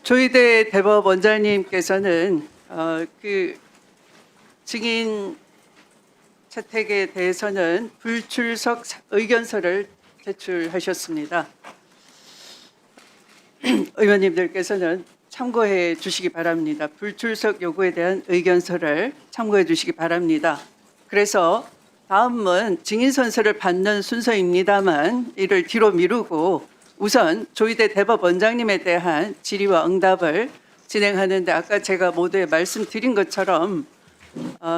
조희대 대법원장님께서는 그 증인 채택에 대해서는 불출석 의견서를 제출하셨습니다. 의원님들께서는 참고해 주시기 바랍니다. 불출석 요구에 대한 의견서를 참고해 주시기 바랍니다. 그래서 다음은 증인 선서를 받는 순서입니다만 이를 뒤로 미루고 우선 조희대 대법원장님에 대한 질의와 응답을 진행하는데 아까 제가 모두에 말씀드린 것처럼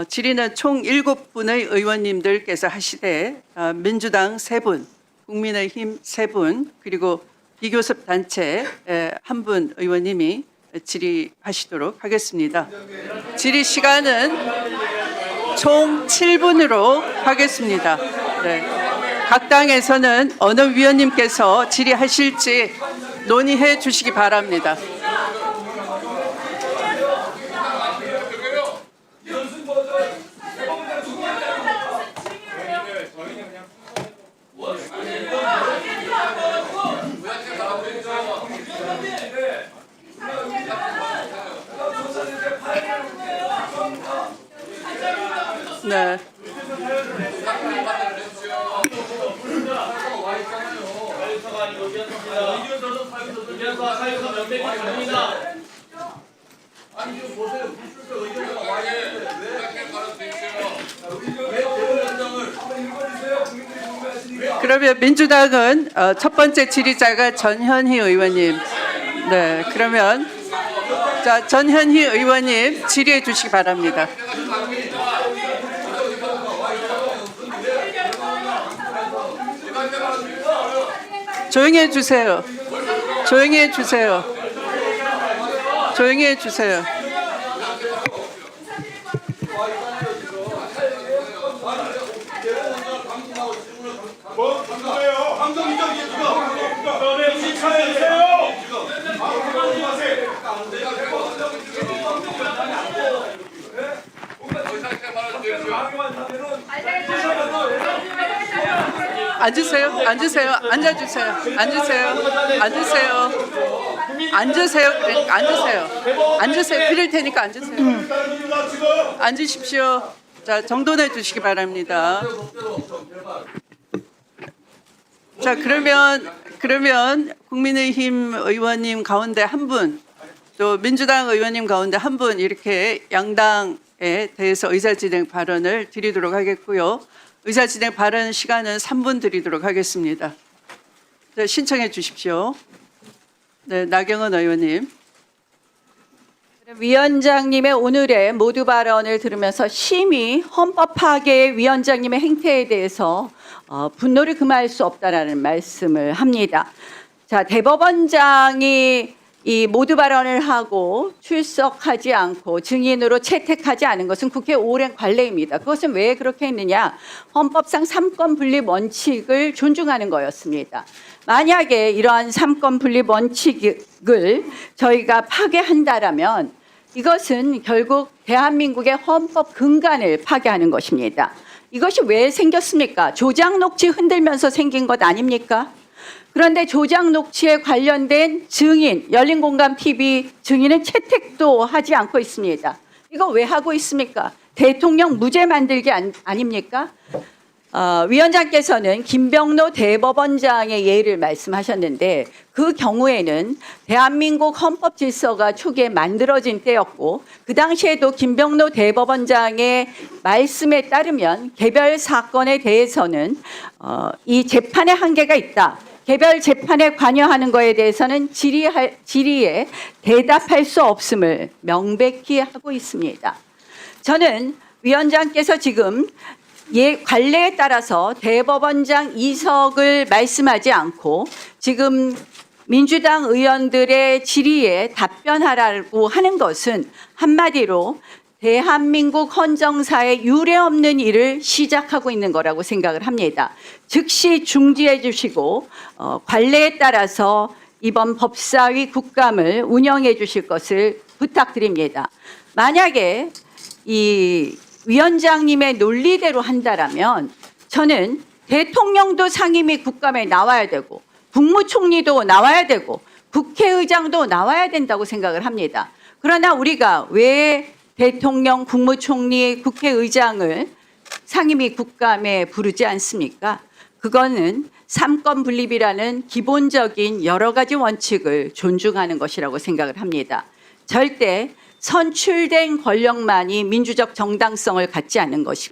질의는 총 7분의 의원님들께서 하시되 민주당 3분, 국민의힘 3분, 그리고 비교섭 단체 1분 의원님이 질의하시도록 하겠습니다. 질의 시간은 총 7분으로 하겠습니다. 네. 각 당에서는 어느 위원님께서 질의하실지 논의해 주시기 바랍니다. 네. 그러면 민주당은 첫 번째 질의자가 전현희 의원님. 네, 그러면 자 전현희 의원님 질의해 주시기 바랍니다. 조용히 해주세요. 조용히 해주세요. 조용히 해주세요. 앉으세요. 앉으세요. 앉아주세요. 앉으세요. 앉으세요. 앉으세요. 앉으세요. 앉으세요. 드릴 테니까 앉으세요. 앉으십시오. 자, 정돈해 주시기 바랍니다. 자, 그러면 국민의힘 의원님 가운데 한 분, 또 민주당 의원님 가운데 한 분 이렇게 양당에 대해서 의사진행 발언을 드리도록 하겠고요. 의사진행 발언 시간은 3분 드리도록 하겠습니다. 네, 신청해 주십시오. 네, 나경원 의원님. 위원장님의 오늘의 모두 발언을 들으면서 심히 헌법 파괴의 위원장님의 행태에 대해서 분노를 금할 수 없다라는 말씀을 합니다. 자, 대법원장이 이 모두 발언을 하고 출석하지 않고 증인으로 채택하지 않은 것은 국회 오랜 관례입니다. 그것은 왜 그렇게 했느냐? 헌법상 삼권 분립 원칙을 존중하는 거였습니다. 만약에 이러한 삼권 분립 원칙을 저희가 파괴한다라면 이것은 결국 대한민국의 헌법 근간을 파괴하는 것입니다. 이것이 왜 생겼습니까? 조작 녹취 흔들면서 생긴 것 아닙니까? 그런데 조작 녹취에 관련된 증인, 열린공감TV 증인은 채택도 하지 않고 있습니다. 이거 왜 하고 있습니까? 대통령 무죄 만들기 아닙니까? 위원장께서는 김병로 대법원장의 예를 말씀하셨는데 그 경우에는 대한민국 헌법 질서가 초기에 만들어진 때였고 그 당시에도 김병로 대법원장의 말씀에 따르면 개별 사건에 대해서는 이 재판의 한계가 있다. 개별 재판에 관여하는 것에 대해서는 질의에 대답할 수 없음을 명백히 하고 있습니다. 저는 위원장께서 지금 관례에 따라서 대법원장 이석을 말씀하지 않고 지금 민주당 의원들의 질의에 답변하라고 하는 것은 한마디로 대한민국 헌정사에 유례없는 일을 시작하고 있는 거라고 생각을 합니다. 즉시 중지해 주시고 관례에 따라서 이번 법사위 국감을 운영해 주실 것을 부탁드립니다. 만약에 이 위원장님의 논리대로 한다라면 저는 대통령도 상임위 국감에 나와야 되고 국무총리도 나와야 되고 국회의장도 나와야 된다고 생각을 합니다. 그러나 우리가 왜 대통령, 국무총리, 국회의장을 상임위 국감에 부르지 않습니까? 그거는 삼권 분립이라는 기본적인 여러 가지 원칙을 존중하는 것이라고 생각을 합니다. 절대 선출된 권력만이 민주적 정당성을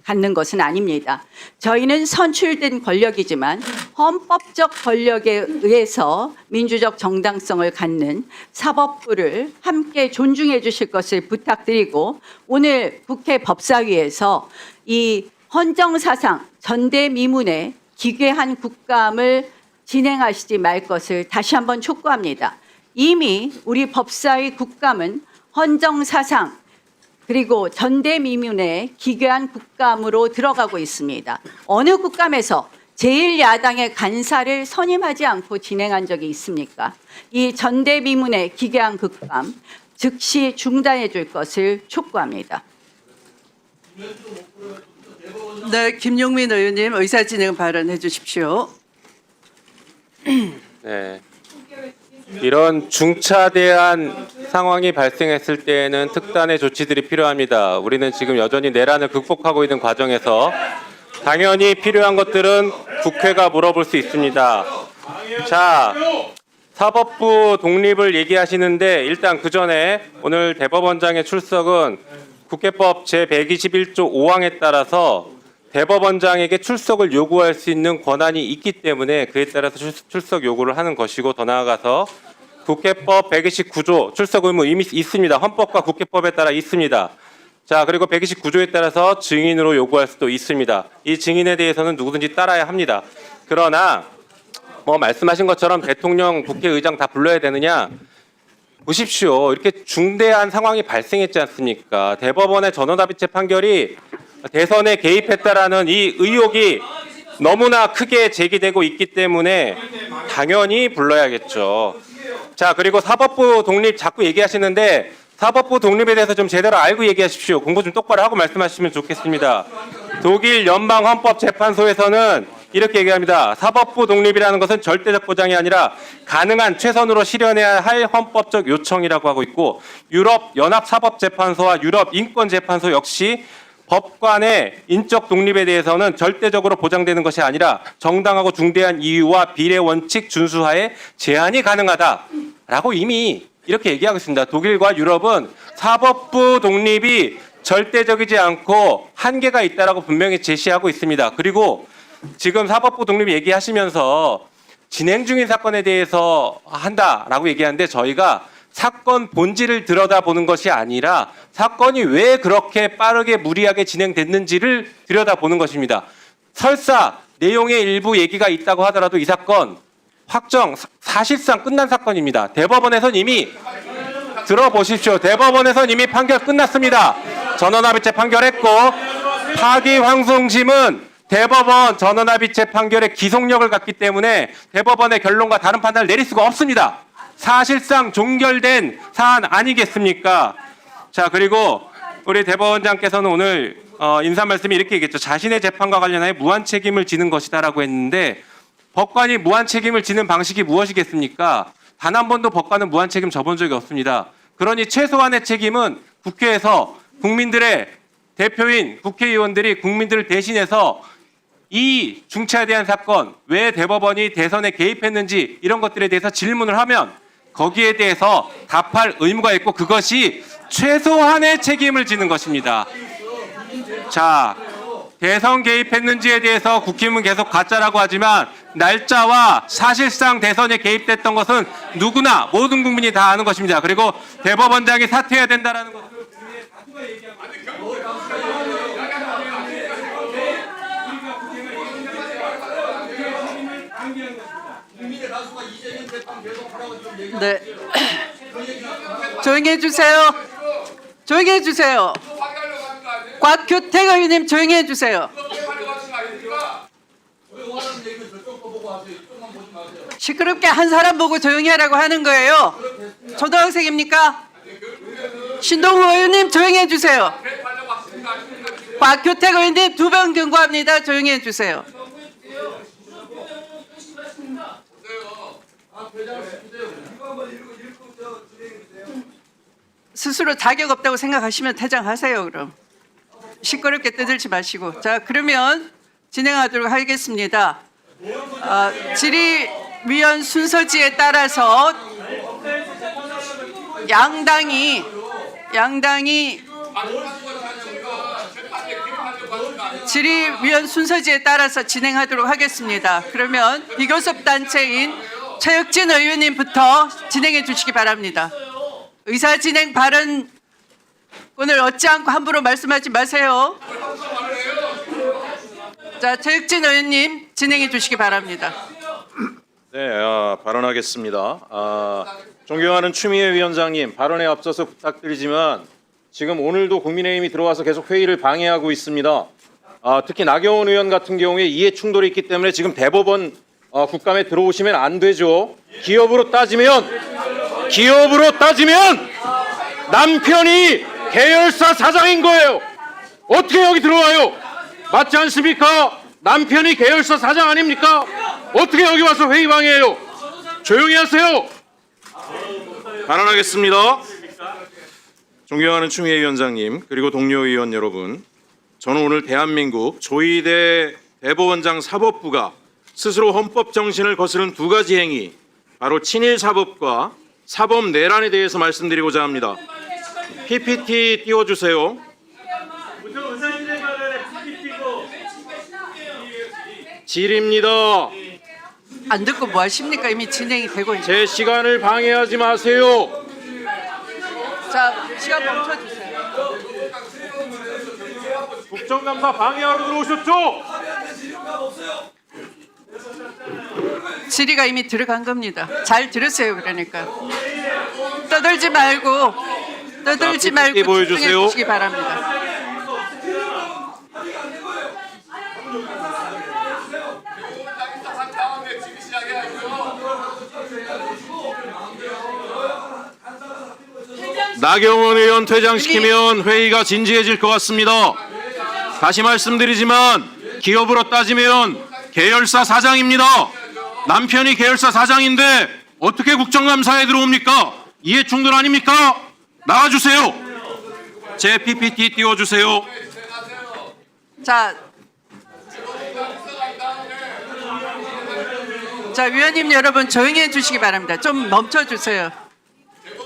갖는 것은 아닙니다. 저희는 선출된 권력이지만 헌법적 권력에 의해서 민주적 정당성을 갖는 사법부를 함께 존중해 주실 것을 부탁드리고, 오늘 국회 법사위에서 이 헌정사상 전대미문에 기괴한 국감을 진행하시지 말 것을 다시 한번 촉구합니다. 이미 우리 법사위 국감은 헌정사상 그리고 전대미문의 기괴한 국감으로 들어가고 있습니다. 어느 국감에서 제1야당의 간사를 선임하지 않고 진행한 적이 있습니까? 이 전대미문의 기괴한 국감 즉시 중단해 줄 것을 촉구합니다. 네, 김용민 의원님 의사진행 발언해 주십시오. 네. 이런 중차대한 상황이 발생했을 때에는 특단의 조치들이 필요합니다. 우리는 지금 여전히 내란을 극복하고 있는 과정에서 당연히 필요한 것들은 국회가 물어볼 수 있습니다. 자, 사법부 독립을 얘기하시는데 일단 그 전에 오늘 대법원장의 출석은 국회법 제121조 5항에 따라서 대법원장에게 출석을 요구할 수 있는 권한이 있기 때문에 그에 따라서 출석 요구를 하는 것이고, 더 나아가서 국회법 129조 출석 의무 이미 있습니다. 헌법과 국회법에 따라 있습니다. 자, 그리고 129조에 따라서 증인으로 요구할 수도 있습니다. 이 증인에 대해서는 누구든지 따라야 합니다. 그러나 말씀하신 것처럼 대통령, 국회의장 다 불러야 되느냐? 보십시오. 이렇게 중대한 상황이 발생했지 않습니까? 대법원의 전원합의체 판결이 대선에 개입했다라는 이 의혹이 너무나 크게 제기되고 있기 때문에 당연히 불러야겠죠. 자, 그리고 사법부 독립 자꾸 얘기하시는데 사법부 독립에 대해서 좀 제대로 알고 얘기하십시오. 공부 좀 똑바로 하고 말씀하시면 좋겠습니다. 독일 연방헌법재판소에서는 이렇게 얘기합니다. 사법부 독립이라는 것은 절대적 보장이 아니라 가능한 최선으로 실현해야 할 헌법적 요청이라고 하고 있고, 유럽 연합사법재판소와 유럽 인권재판소 역시 법관의 인적 독립에 대해서는 절대적으로 보장되는 것이 아니라 정당하고 중대한 이유와 비례 원칙 준수하에 제한이 가능하다라고 이미 이렇게 얘기하고 있습니다. 독일과 유럽은 사법부 독립이 절대적이지 않고 한계가 있다라고 분명히 제시하고 있습니다. 그리고 지금 사법부 독립 얘기하시면서 진행 중인 사건에 대해서 한다라고 얘기하는데, 저희가 사건 본질을 들여다보는 것이 아니라 사건이 왜 그렇게 빠르게 무리하게 진행됐는지를 들여다보는 것입니다. 설사 내용의 일부 얘기가 있다고 하더라도 이 사건 사실상 끝난 사건입니다. 대법원에선 이미 들어보십시오. 대법원에선 이미 판결 끝났습니다. 전원합의체 판결했고, 파기환송심은 대법원 전원합의체 판결의 기속력을 갖기 때문에 대법원의 결론과 다른 판단을 내릴 수가 없습니다. 사실상 종결된 사안 아니겠습니까? 자, 그리고 우리 대법원장께서는 오늘 인사 말씀이 이렇게 얘기했죠. 자신의 재판과 관련하여 무한 책임을 지는 것이다라고 했는데, 법관이 무한 책임을 지는 방식이 무엇이겠습니까? 단 한 번도 법관은 무한 책임 져본 적이 없습니다. 그러니 최소한의 책임은 국회에서 국민들의 대표인 국회의원들이 국민들을 대신해서 이 중차대한 사건, 왜 대법원이 대선에 개입했는지 이런 것들에 대해서 질문을 하면 거기에 대해서 답할 의무가 있고, 그것이 최소한의 책임을 지는 것입니다. 자, 대선 개입했는지에 대해서 국힘은 계속 가짜라고 하지만 날짜와 사실상 대선에 개입됐던 것은 누구나 모든 국민이 다 아는 것입니다. 그리고 대법원장이 사퇴해야 된다라는 것을 국민의 다수가 얘기하고 네. 조용히 해주세요. 조용히 해주세요. 곽규택 의원님 조용히 해주세요. 시끄럽게 한 사람 보고 조용히 하라고 하는 거예요. 초등학생입니까? 신동우 의원님 조용히 해주세요. 곽규택 의원님 2번 경고합니다. 조용히 해주세요. 스스로 자격 없다고 생각하시면 퇴장하세요. 그럼 시끄럽게 떠들지 마시고. 자, 그러면 진행하도록 하겠습니다. 질의위원 순서지에 따라서 양당이 질의위원 순서지에 따라서 진행하도록 하겠습니다. 그러면 비교섭 단체인 최혁진 의원님부터 진행해 주시기 바랍니다. 의사 진행 발언을 얻지 않고 함부로 말씀하지 마세요. 자, 최혁진 의원님 진행해 주시기 바랍니다. 네, 발언하겠습니다. 존경하는 추미애 위원장님, 발언에 앞서서 부탁드리지만 지금 오늘도 국민의힘이 들어와서 계속 회의를 방해하고 있습니다. 특히 나경원 의원 같은 경우에 이해 충돌이 있기 때문에 지금 대법원 국감에 들어오시면 안 되죠. 기업으로 따지면 남편이 계열사 사장인 거예요. 어떻게 여기 들어와요? 맞지 않습니까? 남편이 계열사 사장 아닙니까? 어떻게 여기 와서 회의 방해해요? 조용히 하세요. 발언하겠습니다. 존경하는 추미애 위원장님, 그리고 동료 의원 여러분, 저는 오늘 대한민국 조희대 대법원장 사법부가 스스로 헌법 정신을 거스른 두 가지 행위, 바로 친일 사법과 사법 내란에 대해서 말씀드리고자 합니다. PPT 띄워주세요. 질입니다. 안 듣고 뭐 하십니까? 이미 진행이 되고 있는. 제 시간을 방해하지 마세요. 자, 시간 멈춰주세요. 국정감사 방해하러 들어오셨죠? 질의가 이미 들어간 겁니다. 잘 들으세요. 그러니까 떠들지 말고 PPT 보여주세요. 집중해 주시기 바랍니다. 나경원 의원 퇴장시키면 회의가 진지해질 것 같습니다. 다시 말씀드리지만 기업으로 따지면 계열사 사장입니다. 남편이 계열사 사장인데 어떻게 국정감사에 들어옵니까? 이해충돌 아닙니까? 나와주세요. 제 PPT 띄워주세요. 자, 위원님 여러분 조용히 해주시기 바랍니다. 좀 멈춰주세요.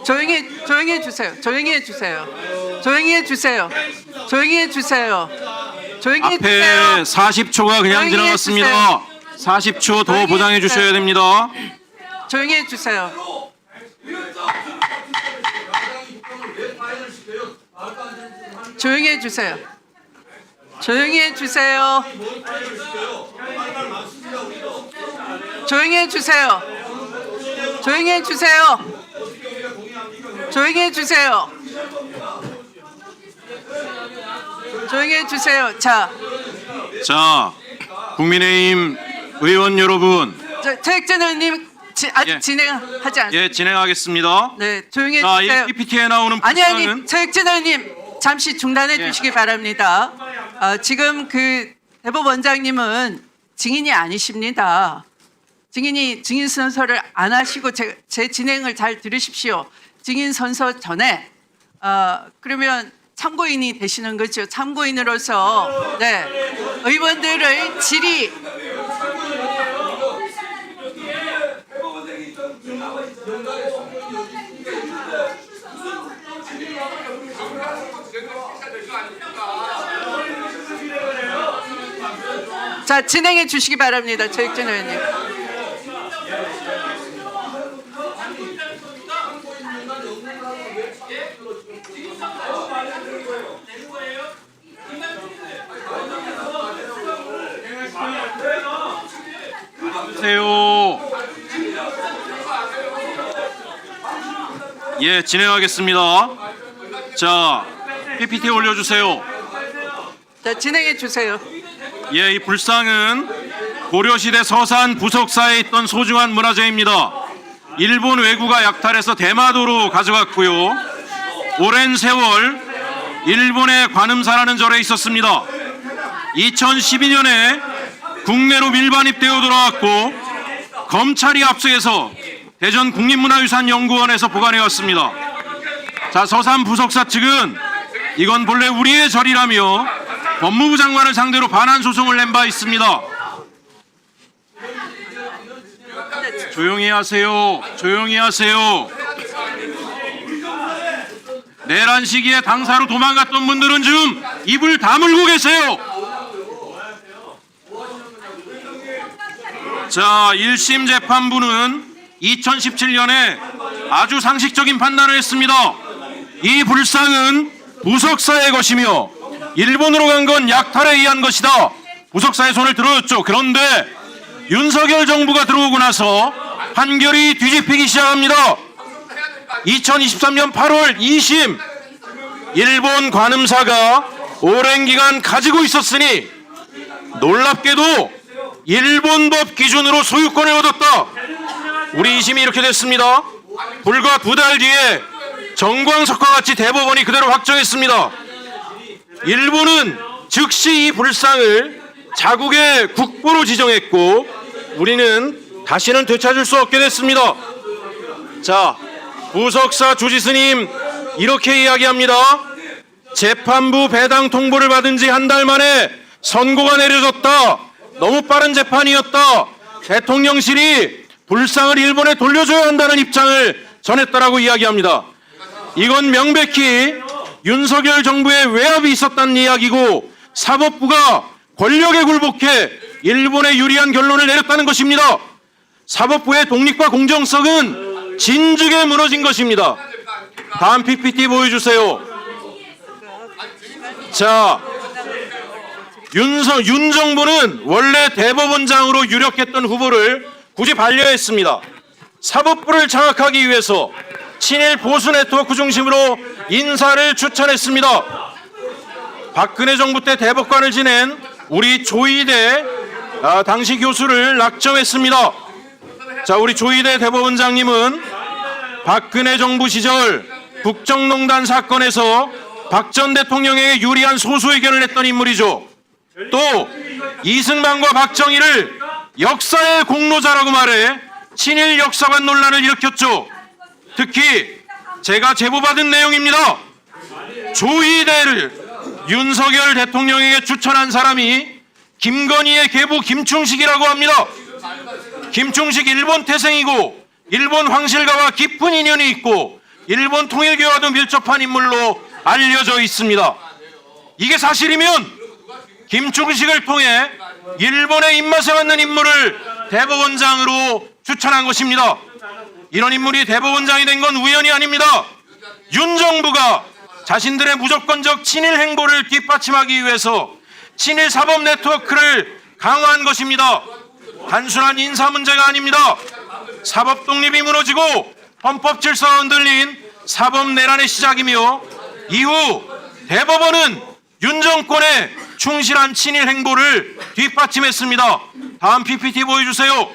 조용히 해주세요. 조용히 해주세요. 앞에 40초가 그냥 지나갔습니다. 40초 더 보장해 주셔야 됩니다. 조용히 해주세요. 조용히 해주세요. 조용히 해주세요. 조용히 해주세요. 조용히 해주세요. 조용히 해주세요. 조용히 해주세요. 자, 국민의힘 의원 여러분, 최혁진 의원님 아직 예. 진행하지 않습니다. 예, 진행하겠습니다. 네, 조용히 자, 해주세요. 이 PPT에 나오는 아니, 불상은 최혁진 의원님 잠시 중단해 예. 주시기 바랍니다. 지금 그 대법원장님은 증인이 아니십니다. 증인 선서를 안 하시고 제 진행을 잘 들으십시오. 증인 선서 전에 그러면 참고인이 되시는 거죠. 참고인으로서 네, 의원들의 질의 자, 진행해 주시기 바랍니다. 최혁진 의원님. 세요. 예, 진행하겠습니다. 자, PPT 올려주세요. 자, 진행해 주세요. 예, 이 불상은 고려시대 서산 부석사에 있던 소중한 문화재입니다. 일본 왜구가 약탈해서 대마도로 가져갔고요. 오랜 세월 일본의 관음사라는 절에 있었습니다. 2012년에 국내로 밀반입되어 돌아왔고 검찰이 압수해서 대전 국립문화유산연구원에서 보관해왔습니다. 자, 서산 부속사 측은 이건 본래 우리의 절이라며 법무부 장관을 상대로 반환 소송을 낸 바 있습니다. 조용히 하세요. 조용히 하세요. 내란 시기에 당사로 도망갔던 분들은 좀 입을 다물고 계세요. 자, 1심 재판부는 2017년에 아주 상식적인 판단을 했습니다. 이 불상은 부석사의 것이며 일본으로 간 건 약탈에 의한 것이다. 부석사의 손을 들어줬죠. 그런데 윤석열 정부가 들어오고 나서 판결이 뒤집히기 시작합니다. 2023년 8월 2심 일본 관음사가 오랜 기간 가지고 있었으니 놀랍게도 일본 법 기준으로 소유권을 얻었다. 우리 2심이 이렇게 됐습니다. 불과 2달 뒤에 정광석과 같이 대법원이 그대로 확정했습니다. 일본은 즉시 이 불상을 자국의 국보로 지정했고 우리는 다시는 되찾을 수 없게 됐습니다. 자, 부석사 주지스님 이렇게 이야기합니다. 재판부 배당 통보를 받은 지 한 달 만에 선고가 내려졌다. 너무 빠른 재판이었다. 대통령실이 불상을 일본에 돌려줘야 한다는 입장을 전했다라고 이야기합니다. 이건 명백히 윤석열 정부의 외압이 있었다는 이야기고 사법부가 권력에 굴복해 일본에 유리한 결론을 내렸다는 것입니다. 사법부의 독립과 공정성은 진즉에 무너진 것입니다. 다음 PPT 보여주세요. 자, 윤 정부는 원래 대법원장으로 유력했던 후보를 굳이 반려했습니다. 사법부를 장악하기 위해서 친일 보수 네트워크 중심으로 인사를 추천했습니다. 박근혜 정부 때 대법관을 지낸 우리 조이대 당시 교수를 낙점했습니다. 자, 우리 조이대 대법원장님은 박근혜 정부 시절 국정농단 사건에서 박 전 대통령에게 유리한 소수 의견을 냈던 인물이죠. 또 이승만과 박정희를 역사의 공로자라고 말해 친일 역사관 논란을 일으켰죠. 특히 제가 제보받은 내용입니다. 조이대를 윤석열 대통령에게 추천한 사람이 김건희의 계부 김충식이라고 합니다. 김충식 일본 태생이고 일본 황실가와 깊은 인연이 있고 일본 통일교와도 밀접한 인물로 알려져 있습니다. 이게 사실이면 김충식을 통해 일본의 입맛에 맞는 인물을 대법원장으로 추천한 것입니다. 이런 인물이 대법원장이 된 건 우연이 아닙니다. 윤 정부가 자신들의 무조건적 친일 행보를 뒷받침하기 위해서 친일 사법 네트워크를 강화한 것입니다. 단순한 인사 문제가 아닙니다. 사법 독립이 무너지고 헌법 질서가 흔들린 사법 내란의 시작이며 이후 대법원은 윤 정권의 충실한 친일 행보를 뒷받침했습니다. 다음 PPT 보여주세요.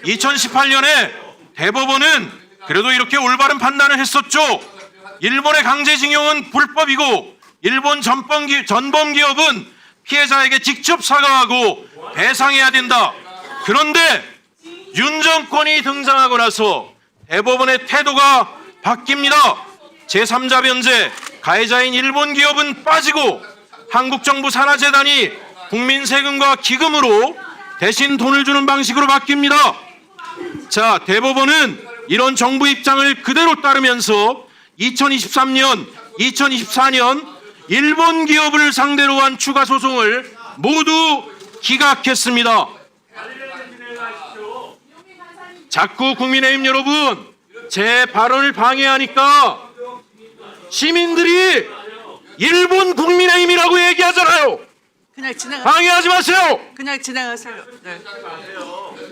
2018년에 대법원은 그래도 이렇게 올바른 판단을 했었죠. 일본의 강제징용은 불법이고 일본 전범기업은 피해자에게 직접 사과하고 배상해야 된다. 그런데 윤 정권이 등장하고 나서 대법원의 태도가 바뀝니다. 제3자 변제, 가해자인 일본 기업은 빠지고 한국 정부 산하재단이 국민 세금과 기금으로 대신 돈을 주는 방식으로 바뀝니다. 자, 대법원은 이런 정부 입장을 그대로 따르면서 2023년, 2024년 일본 기업을 상대로 한 추가 소송을 모두 기각했습니다. 자꾸 국민의힘 여러분, 제 발언을 방해하니까 시민들이 일본 국민의힘이라고 얘기하잖아요. 그냥 진행. 방해하지 마세요. 그냥 진행하세요. 네.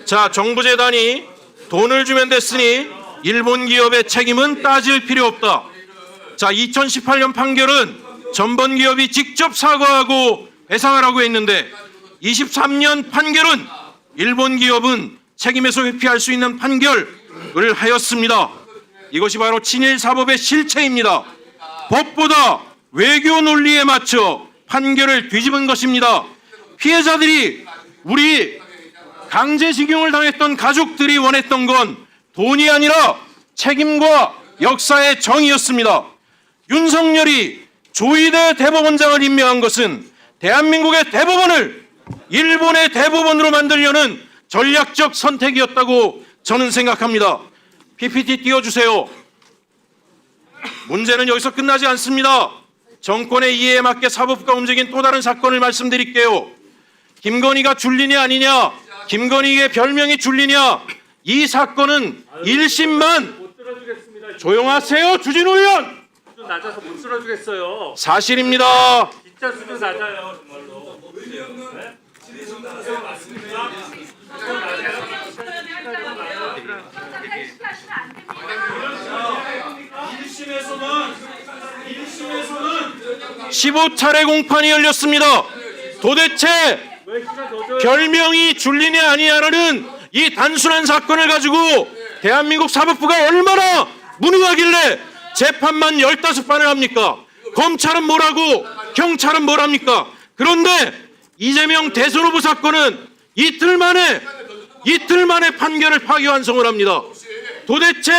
자, 정부 재단이 돈을 주면 됐으니 일본 기업의 책임은 따질 필요 없다. 자, 2018년 판결은 전범 기업이 직접 사과하고 배상하라고 했는데 23년 판결은 일본 기업은 책임에서 회피할 수 있는 판결을 하였습니다. 이것이 바로 친일 사법의 실체입니다. 법보다 외교 논리에 맞춰 판결을 뒤집은 것입니다. 피해자들이 우리 강제징용을 당했던 가족들이 원했던 건 돈이 아니라 책임과 역사의 정의였습니다. 윤석열이 조희대 대법원장을 임명한 것은 대한민국의 대법원을 일본의 대법원으로 만들려는 전략적 선택이었다고 저는 생각합니다. PPT 띄워주세요. 문제는 여기서 끝나지 않습니다. 정권의 이해에 맞게 사법부가 움직인 또 다른 사건을 말씀드릴게요. 김건희가 줄리냐 아니냐, 김건희의 별명이 줄리냐, 이 사건은 1심만 조용하세요, 주진우 의원. 수준 낮아서 못 들어주겠어요. 사실입니다. 진짜 수준 낮아요, 정말로. 일심에서는 15차례 공판이 열렸습니다. 도대체 별명이 줄리냐 아니냐라는 이 단순한 사건을 가지고 대한민국 사법부가 얼마나 무능하길래 재판만 15판을 합니까? 검찰은 뭐라고, 경찰은 뭐랍니까? 그런데 이재명 대선 후보 사건은 이틀 만에 판결을 파기환송을 합니다. 도대체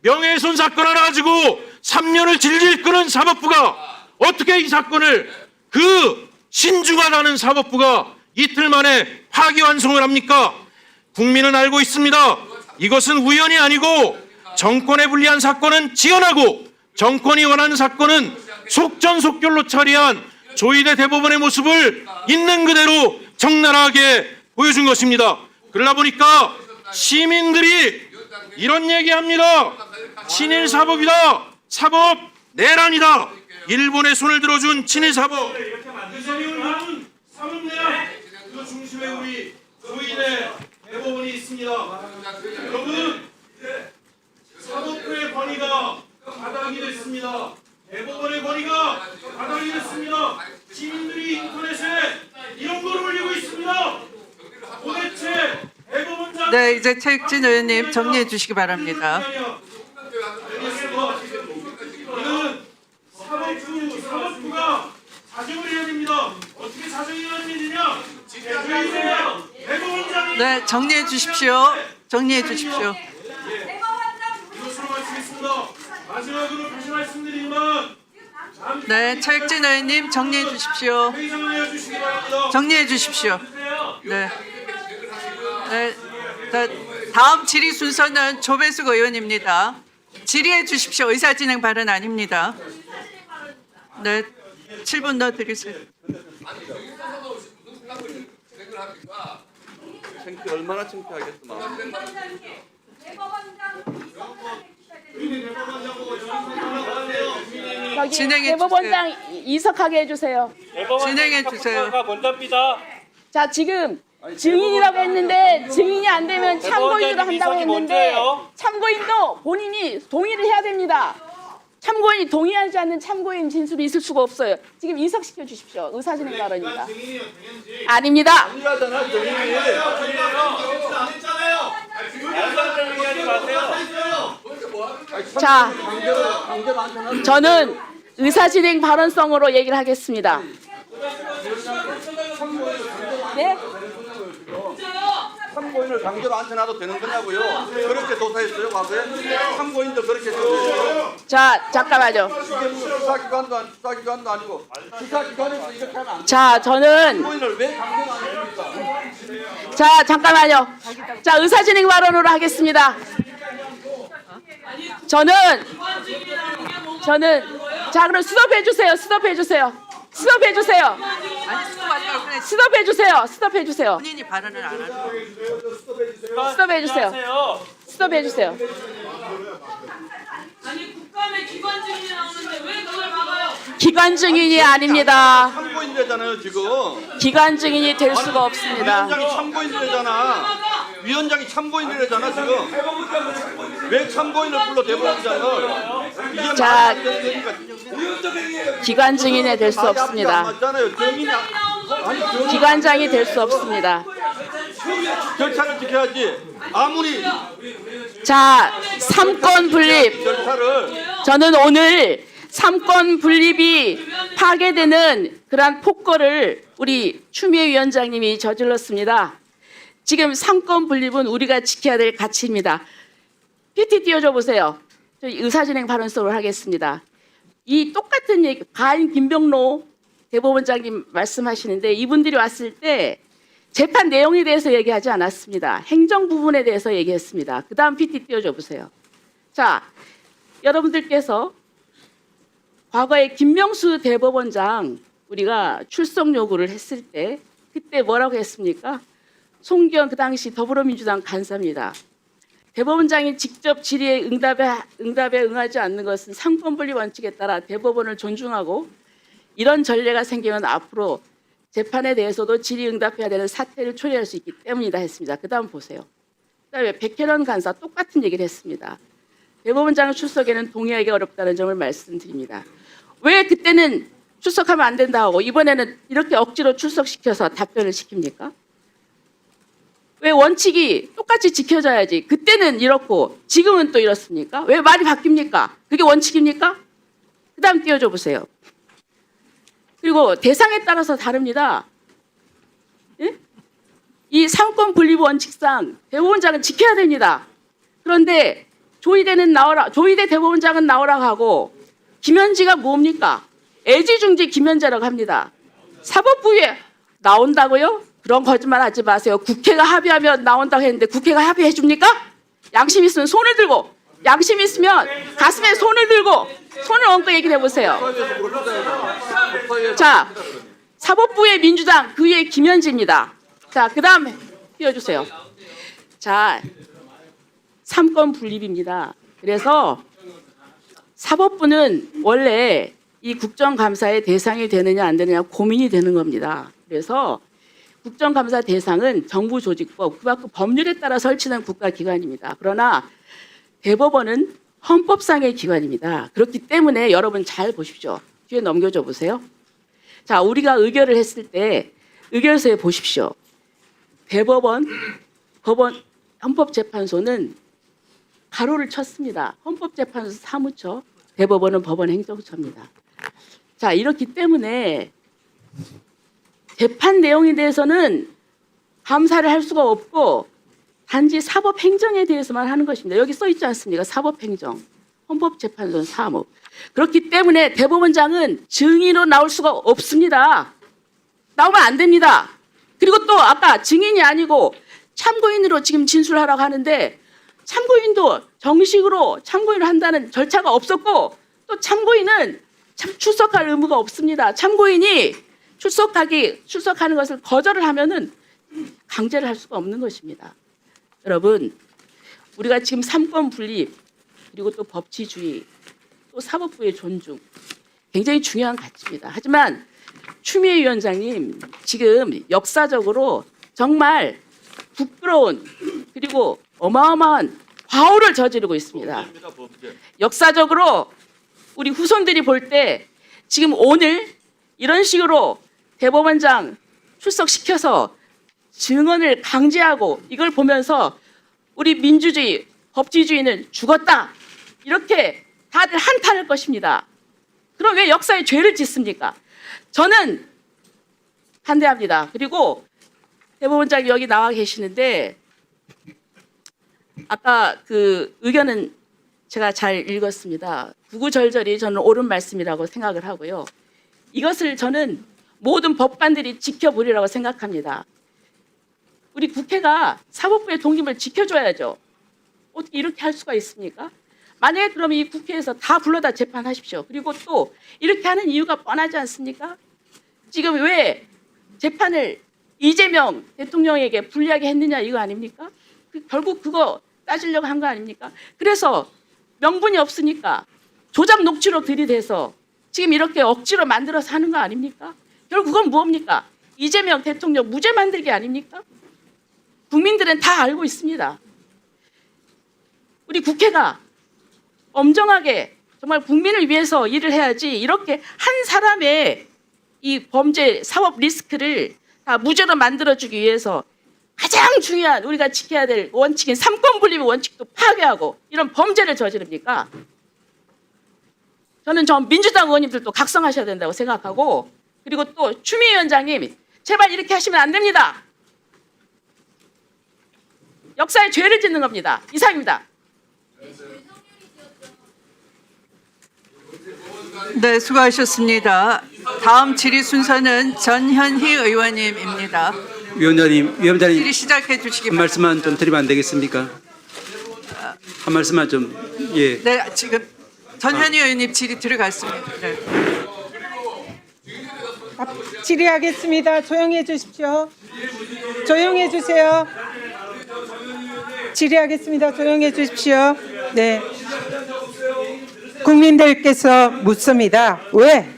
명예훼손 사건 하나 가지고 3년을 질질 끄는 사법부가 어떻게 이 사건을, 그 신중하다는 사법부가 이틀 만에 파기환송을 합니까? 국민은 알고 있습니다. 이것은 우연이 아니고 정권에 불리한 사건은 지연하고 정권이 원하는 사건은 속전속결로 처리한 조희대 대법원의 모습을 있는 그대로 적나라하게 보여준 것입니다. 그러다 보니까 시민들이 이런 얘기합니다. 친일 사법이다. 사법 내란이다. 일본의 손을 들어준 친일 사법. 이재명을 낳은 사법 내란. 그 중심에 우리 조희대 대법원이 있습니다. 여러분, 사법부의 권위가 바닥이 됐습니다. 대법원의 권위가 바닥이 됐습니다. 시민들이 인터넷에 이런 걸 올리고 있습니다. 도대체 대법원장. 네, 이제 최익진 의원님 정리해 주시기 바랍니다. 이는 사법부가 사정을 해야 됩니다. 어떻게 사정이 해야 되느냐? 대법원장이. 네, 정리해 주십시오. 정리해 주십시오. 이것으로 마치겠습니다. 마지막으로 다시 말씀드리지만 네, 최익진 의원님 정리해 주십시오. 회의 상황해 주시기 바랍니다. 정리해 주십시오. 네. 네. 자, 다음 질의 순서는 조배숙 의원입니다. 질의해 주십시오. 의사진행 발언 아닙니다. 네, 7분 더 드리세요. 얼마나 창피하겠구만. 저기 진행해 대법원장 이석하게 해주세요. 진행해 주세요. 먼저입니다. 자, 지금 증인이라고 했는데 증인이 안 되면 참고인으로 한다고 이석이 했는데 먼저예요. 참고인도 본인이 동의를 해야 됩니다. 참고인이 동의하지 않는 참고인 진술이 있을 수가 없어요. 지금 이석시켜 주십시오. 의사진행 발언입니다. 아닙니다. 아니라잖아, 정인이. 하지 마세요. 자, 강제로 안 되나? 저는 의사진행 발언성으로 얘기를 하겠습니다. 네? 참고인을 강제로 앉혀놔도 되는 거냐고요. 그렇게 조사했어요, 과거에? 참고인들 그렇게 조사했어요. 자, 잠깐만요. 이게 무슨 수사기관도 아니고 수사기관에서 이렇게 하면 안 돼. 자, 저는 참고인을 왜 강제로 안 합니까? 자, 잠깐만요. 자, 의사진행 발언으로 하겠습니다. 저는 자, 그럼 스톱해 주세요. 스톱해 주세요. 스톱해 주세요. 아니, 수고하다고 그냥 스톱해 주세요. 스톱해 주세요. 본인이 발언을 안 하는 스톱해 주세요. 스톱해 주세요. 아니 국감에 기관 증인이 나오는데 왜 그걸 막아요? 기관 증인이 아닙니다. 참고인이잖아요, 지금. 기관 증인이 될 수가 없습니다. 위원장이 참고인이잖아. 위원장이 참고인이잖아, 지금. 왜 참고인을 불러 대법원장을? 이게 자, 말이 안 되는 얘기가 기관 증인이 될 수 말이 앞뒤 안 없습니다. 맞잖아요. 정인이 아니 정인 기관장이 될 수 없습니다. 절차를 지켜야지. 아무리 자, 삼권 분립. 절차를 저는 오늘 삼권 분립이 파괴되는 그러한 폭거를 우리 추미애 위원장님이 저질렀습니다. 지금 삼권 분립은 우리가 지켜야 될 가치입니다. PT 띄워줘 보세요. 저희 의사진행 발언 속으로 하겠습니다. 이 똑같은 얘기, 가인 김병로 대법원장님 말씀하시는데 이분들이 왔을 때 재판 내용에 대해서 얘기하지 않았습니다. 행정 부분에 대해서 얘기했습니다. 그 다음 PT 띄워줘 보세요. 자, 여러분들께서 과거에 김명수 대법원장 우리가 출석 요구를 했을 때 그때 뭐라고 했습니까? 송기현 그 당시 더불어민주당 간사입니다. 대법원장이 직접 질의에 응답에 응하지 않는 것은 상권분리 원칙에 따라 대법원을 존중하고 이런 전례가 생기면 앞으로 재판에 대해서도 질의응답해야 되는 사태를 초래할 수 있기 때문이다 했습니다. 그 다음 보세요. 그다음에 백혜련 간사 똑같은 얘기를 했습니다. 대법원장 출석에는 동의하기 어렵다는 점을 말씀드립니다. 왜 그때는 출석하면 안 된다 하고 이번에는 이렇게 억지로 출석시켜서 답변을 시킵니까? 왜 원칙이 똑같이 지켜져야지 그때는 이렇고 지금은 또 이렇습니까? 왜 말이 바뀝니까? 그게 원칙입니까? 그 다음 띄워줘 보세요. 그리고 대상에 따라서 다릅니다. 예? 이 상권 분립 원칙상 대법원장은 지켜야 됩니다. 그런데 조희대 대법원장은 나오라고 하고 김현지가 뭡니까? 애지중지 김현자라고 합니다. 사법부에 나온다고요? 그런 거짓말 하지 마세요. 국회가 합의하면 나온다고 했는데 국회가 합의해 줍니까? 양심 있으면 손을 들고, 양심 있으면 가슴에 손을 들고 손을 얹고 얘기를 해보세요. 자, 사법부의 민주당, 그 위에 김현지입니다. 자, 그 다음에 띄워주세요. 자, 삼권 분립입니다. 그래서 사법부는 원래 이 국정감사의 대상이 되느냐 안 되느냐 고민이 되는 겁니다. 그래서 국정감사 대상은 정부 조직법, 그 밖 법률에 따라 설치된 국가기관입니다. 그러나 대법원은 헌법상의 기관입니다. 그렇기 때문에 여러분 잘 보십시오. 뒤에 넘겨줘 보세요. 자, 우리가 의결을 했을 때 의결서에 보십시오. 대법원, 법원, 헌법재판소는 가로를 쳤습니다. 헌법재판소 사무처, 대법원은 법원행정처입니다. 자, 이렇기 때문에 재판 내용에 대해서는 감사를 할 수가 없고 단지 사법행정에 대해서만 하는 것입니다. 여기 써 있지 않습니까? 사법행정, 헌법재판소는 사무. 그렇기 때문에 대법원장은 증인으로 나올 수가 없습니다. 나오면 안 됩니다. 그리고 또 아까 증인이 아니고 참고인으로 지금 진술하라고 하는데 참고인도 정식으로 참고인을 한다는 절차가 없었고 또 참고인은 출석할 의무가 없습니다. 참고인이 출석하는 것을 거절을 하면은 강제를 할 수가 없는 것입니다. 여러분, 우리가 지금 삼권 분립 그리고 또 법치주의 또 사법부의 존중 굉장히 중요한 가치입니다. 하지만 추미애 위원장님 지금 역사적으로 정말 부끄러운 그리고 어마어마한 과오를 저지르고 있습니다. 역사적으로 우리 후손들이 볼 때 지금 오늘 이런 식으로 대법원장 출석시켜서 증언을 강제하고 이걸 보면서 우리 민주주의, 법치주의는 죽었다. 이렇게 다들 한탄할 것입니다. 그럼 왜 역사에 죄를 짓습니까? 저는 반대합니다. 그리고 대법원장이 여기 나와 계시는데 아까 그 의견은 제가 잘 읽었습니다. 구구절절히 저는 옳은 말씀이라고 생각을 하고요. 이것을 저는 모든 법관들이 지켜보리라고 생각합니다. 우리 국회가 사법부의 독립을 지켜줘야죠. 어떻게 이렇게 할 수가 있습니까? 만약에 그러면 이 국회에서 다 불러다 재판하십시오. 그리고 또 이렇게 하는 이유가 뻔하지 않습니까? 지금 왜 재판을 이재명 대통령에게 불리하게 했느냐 이거 아닙니까? 결국 그거 따지려고 한 거 아닙니까? 그래서 명분이 없으니까 조작 녹취록 들이대서 지금 이렇게 억지로 만들어서 하는 거 아닙니까? 결국 그건 뭡니까? 이재명 대통령 무죄 만들기 아닙니까? 국민들은 다 알고 있습니다. 우리 국회가 엄정하게 정말 국민을 위해서 일을 해야지 이렇게 한 사람의 이 범죄 사법 리스크를 다 무죄로 만들어주기 위해서 가장 중요한 우리가 지켜야 될 원칙인 삼권 분립의 원칙도 파괴하고 이런 범죄를 저지릅니까? 저는 민주당 의원님들도 각성하셔야 된다고 생각하고 그리고 또 추미애 위원장님 제발 이렇게 하시면 안 됩니다. 역사에 죄를 짓는 겁니다. 이상입니다. 네, 수고하셨습니다. 다음 질의 순서는 전현희 의원님입니다. 위원장님 질의 시작해 주시기 한 바랍니다. 말씀만 좀 드리면 안 되겠습니까? 한 말씀만 좀 예. 네, 지금 전현희 의원님 질의 들어갔습니다. 네. 질의하겠습니다. 조용히 해주십시오. 조용히 해주세요. 질의하겠습니다. 조용히 해주십시오. 네. 국민들께서 묻습니다. 왜?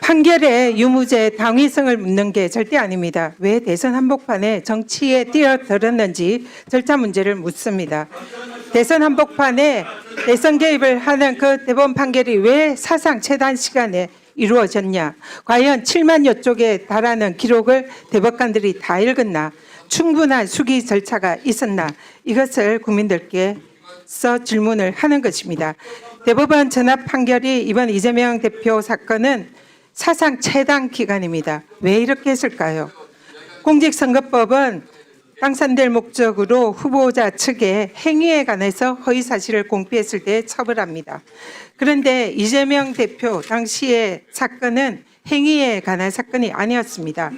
판결에 유무죄 당위성을 묻는 게 절대 아닙니다. 왜 대선 한복판에 정치에 뛰어들었는지 절차 문제를 묻습니다. 대선 한복판에 대선 개입을 하는 그 대법원 판결이 왜 사상 최단 시간에 이루어졌냐? 과연 7만여 쪽에 달하는 기록을 대법관들이 다 읽었나? 충분한 수기 절차가 있었나? 이것을 국민들께서 질문을 하는 것입니다. 대법원 전합 판결이 이번 이재명 대표 사건은 사상 최단 기간입니다. 왜 이렇게 했을까요? 공직선거법은 당선될 목적으로 후보자 측의 행위에 관해서 허위 사실을 공표했을 때 처벌합니다. 그런데 이재명 대표 당시의 사건은 행위에 관한 사건이 아니었습니다.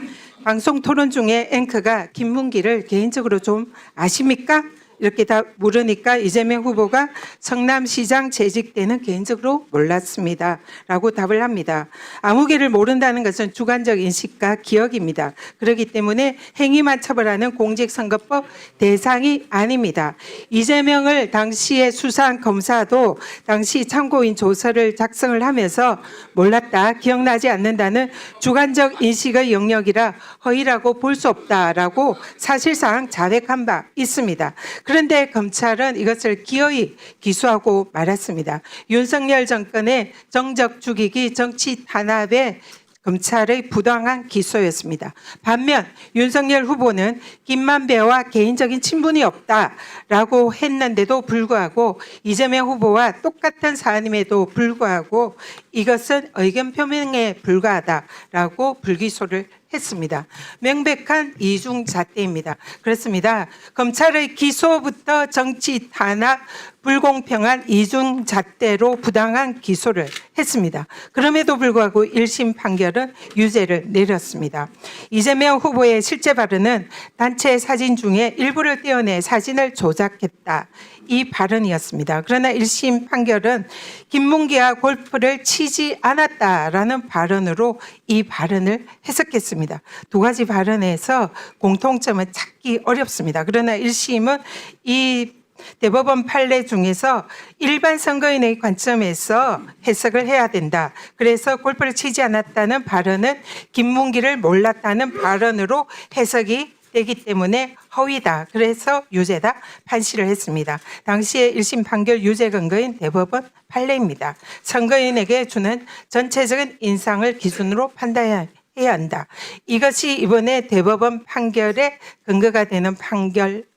방송 토론 중에 앵커가 김문기를 개인적으로 좀 아십니까? 이렇게 다 물으니까 이재명 후보가 성남시장 재직 때는 개인적으로 몰랐습니다. 라고 답을 합니다. 아무개를 모른다는 것은 주관적 인식과 기억입니다. 그렇기 때문에 행위만 처벌하는 공직선거법 대상이 아닙니다. 이재명을 당시에 수사한 검사도 당시 참고인 조서를 작성을 하면서 몰랐다, 기억나지 않는다는 주관적 인식의 영역이라 허위라고 볼 수 없다라고 사실상 자백한 바 있습니다. 그런데 검찰은 이것을 기어이 기소하고 말았습니다. 윤석열 정권의 정적 죽이기, 정치 탄압에 검찰의 부당한 기소였습니다. 반면 윤석열 후보는 김만배와 개인적인 친분이 없다라고 했는데도 불구하고 이재명 후보와 똑같은 사안임에도 불구하고 이것은 의견 표명에 불과하다라고 불기소를 했습니다. 명백한 이중잣대입니다. 그렇습니다. 검찰의 기소부터 정치 탄압, 불공평한 이중잣대로 부당한 기소를 했습니다. 그럼에도 불구하고 1심 판결은 유죄를 내렸습니다. 이재명 후보의 실제 발언은 단체 사진 중에 일부를 떼어내 사진을 조작했다. 이 발언이었습니다. 그러나 1심 판결은 김문기와 골프를 치지 않았다라는 발언으로 이 발언을 해석했습니다. 두 가지 발언에서 공통점은 찾기 어렵습니다. 그러나 1심은 이 대법원 판례 중에서 일반 선거인의 관점에서 해석을 해야 된다. 그래서 골프를 치지 않았다는 발언은 김문기를 몰랐다는 발언으로 해석이 되기 때문에 허위다. 그래서 유죄다 판시를 했습니다. 당시에 1심 판결 유죄 근거인 대법원 판례입니다. 선거인에게 주는 전체적인 인상을 기준으로 판단해야 한다. 이것이 이번에 대법원 판결의 근거가 되는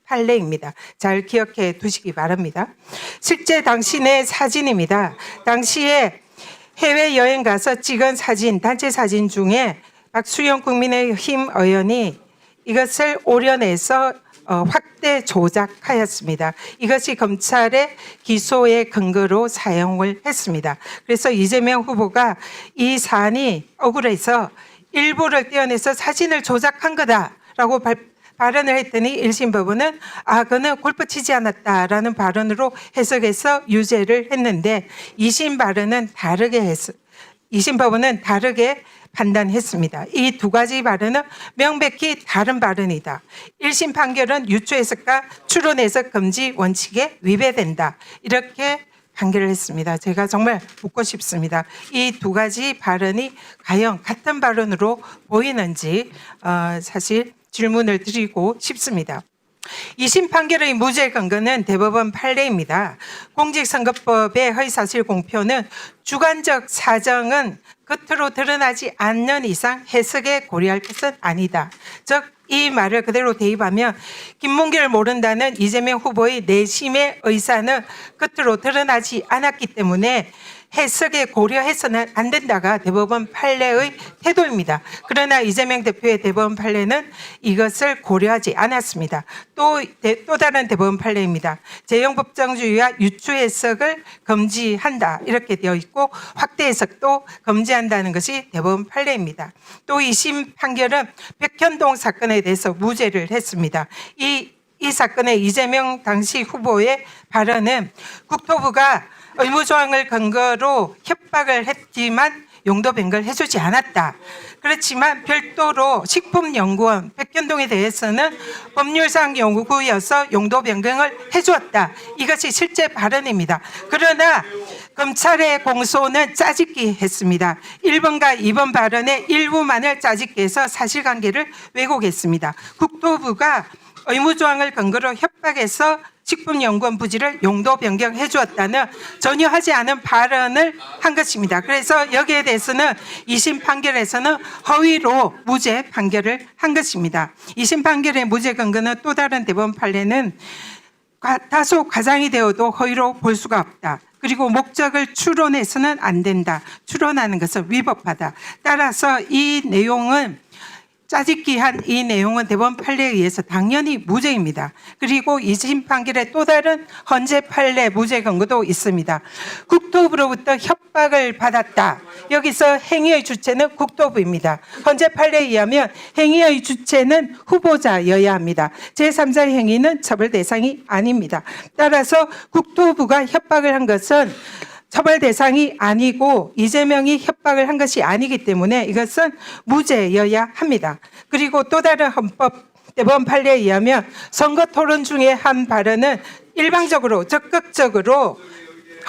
판례입니다. 잘 기억해 두시기 바랍니다. 실제 당신의 사진입니다. 당시에 해외여행 가서 찍은 사진, 단체 사진 중에 박수영 국민의힘 의원이 이것을 오려내서 확대 조작하였습니다. 이것이 검찰의 기소의 근거로 사용을 했습니다. 그래서 이재명 후보가 이 사안이 억울해서 일부를 떼어내서 사진을 조작한 거다라고 발언을 했더니 1심 법원은 그는 골프 치지 않았다라는 발언으로 해석해서 유죄를 했는데 2심 발언은 다르게 했어. 2심 법원은 다르게 판단했습니다. 이 두 가지 발언은 명백히 다른 발언이다. 1심 판결은 유추 해석과 추론 해석 금지 원칙에 위배된다. 이렇게 판결을 했습니다. 제가 정말 묻고 싶습니다. 이 두 가지 발언이 과연 같은 발언으로 보이는지 사실 질문을 드리고 싶습니다. 2심 판결의 무죄 근거는 대법원 판례입니다. 공직선거법의 허위사실 공표는 주관적 사정은 겉으로 드러나지 않는 이상 해석에 고려할 것은 아니다. 즉, 이 말을 그대로 대입하면 김문기를 모른다는 이재명 후보의 내심의 의사는 겉으로 드러나지 않았기 때문에 해석에 고려해서는 안 된다가 대법원 판례의 태도입니다. 그러나 이재명 대표의 대법원 판례는 이것을 고려하지 않았습니다. 또 다른 대법원 판례입니다. 재형법정주의와 유추 해석을 금지한다 이렇게 되어 있고 확대 해석도 금지한다는 것이 대법원 판례입니다. 또 2심 판결은 백현동 사건에 대해서 무죄를 했습니다. 이 사건의 이재명 당시 후보의 발언은 국토부가 의무조항을 근거로 협박을 했지만 용도 변경을 해주지 않았다. 그렇지만 별도로 식품연구원 백현동에 대해서는 법률상 요구여서 용도 변경을 해주었다. 이것이 실제 발언입니다. 그러나 검찰의 공소는 짜집기 했습니다. 1번과 2번 발언의 일부만을 짜집기 해서 사실관계를 왜곡했습니다. 국토부가 의무조항을 근거로 협박해서 식품연구원 부지를 용도 변경해 주었다는 전혀 하지 않은 발언을 한 것입니다. 그래서 여기에 대해서는 2심 판결에서는 허위로 무죄 판결을 한 것입니다. 2심 판결의 무죄 근거는 또 다른 대법원 판례는 다소 과장이 되어도 허위로 볼 수가 없다. 그리고 목적을 추론해서는 안 된다. 추론하는 것은 위법하다. 따라서 이 내용은 짜집기한 이 내용은 대법원 판례에 의해서 당연히 무죄입니다. 그리고 2심 판결의 또 다른 헌재 판례 무죄 근거도 있습니다. 국토부로부터 협박을 받았다. 여기서 행위의 주체는 국토부입니다. 헌재 판례에 의하면 행위의 주체는 후보자여야 합니다. 제3자의 행위는 처벌 대상이 아닙니다. 따라서 국토부가 협박을 한 것은 처벌 대상이 아니고 이재명이 협박을 한 것이 아니기 때문에 이것은 무죄여야 합니다. 그리고 또 다른 헌법 대법원 판례에 의하면 선거 토론 중에 한 발언은 일방적으로 적극적으로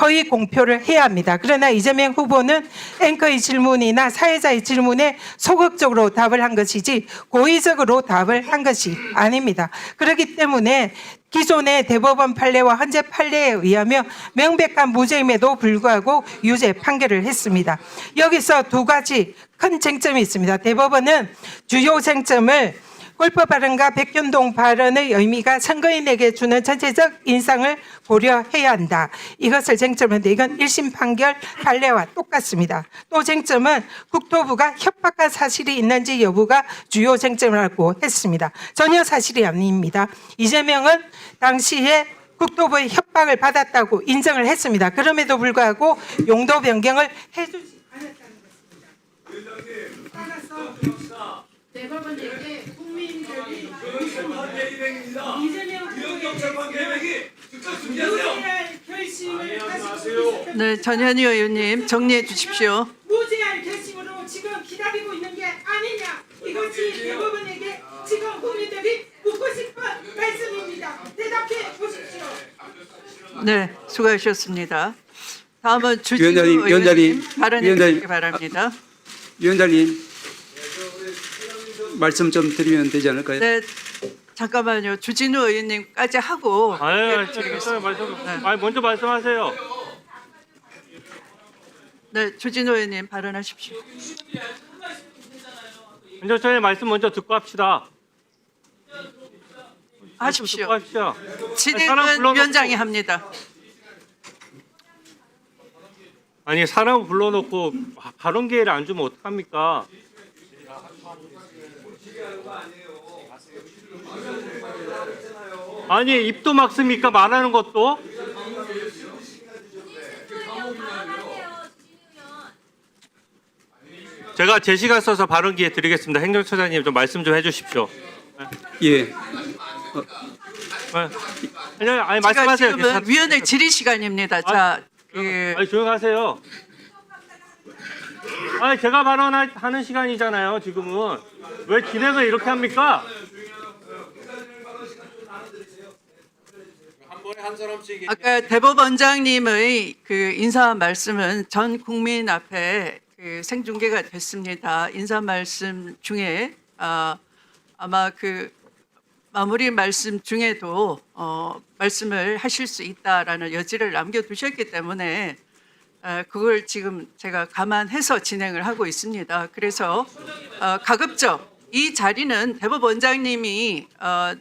허위 공표를 해야 합니다. 그러나 이재명 후보는 앵커의 질문이나 사회자의 질문에 소극적으로 답을 한 것이지 고의적으로 답을 한 것이 아닙니다. 그렇기 때문에 기존의 대법원 판례와 헌재 판례에 의하면 명백한 무죄임에도 불구하고 유죄 판결을 했습니다. 여기서 두 가지 큰 쟁점이 있습니다. 대법원은 주요 쟁점을 골프 발언과 백현동 발언의 의미가 선거인에게 주는 전체적 인상을 고려해야 한다. 이것을 쟁점인데 이건 1심 판결 판례와 똑같습니다. 또 쟁점은 국토부가 협박한 사실이 있는지 여부가 주요 쟁점이라고 했습니다. 전혀 사실이 아닙니다. 이재명은 당시에 국토부의 협박을 받았다고 인정을 했습니다. 그럼에도 불구하고 용도 변경을 해주지 않았다는 것입니다. 따라서 대법원에게 국민들이 이재명 후보의 무죄할 결심을 하시고 네, 전현희 의원님 정리해 주십시오. 무죄할 결심으로 지금 기다리고 있는 게 아니냐. 이것이 대법원에게 지금 국민들이 묻고 싶은 말씀입니다. 대답해 보십시오. 네, 수고하셨습니다. 다음은 주진우 위원장님, 의원님 발언해 위원장님. 주시기 바랍니다. 위원장님 말씀 좀 드리면 되지 않을까요? 네, 잠깐만요. 주진우 의원님까지 하고 아유, 드리겠습니다. 먼저 말씀하세요. 네, 주진우 의원님 발언하십시오. 현정철의 말씀 먼저 듣고 합시다. 하십시오. 듣고 합시다. 사람 진행은 불러놓고- 위원장이 합니다. 아니 사람 불러놓고 발언 기회를 안 주면 어떡합니까? 아니 입도 막습니까? 말하는 것도? 제가 제 시간 써서 발언 기회 드리겠습니다. 행정처장님 좀 말씀 좀 해주십시오. 예. 아니 제가 말씀하세요. 지금은 위원회 질의 시간입니다. 자, 아니 조용하세요. 아니 제가 발언하는 시간이잖아요. 지금은 왜 진행을 이렇게 합니까? 아까 대법원장님의 그 인사 말씀은 전 국민 앞에 그 생중계가 됐습니다. 인사 말씀 중에 아마 그 마무리 말씀 중에도 말씀을 하실 수 있다라는 여지를 남겨두셨기 때문에 그걸 지금 제가 감안해서 진행을 하고 있습니다. 그래서 가급적 이 자리는 대법원장님이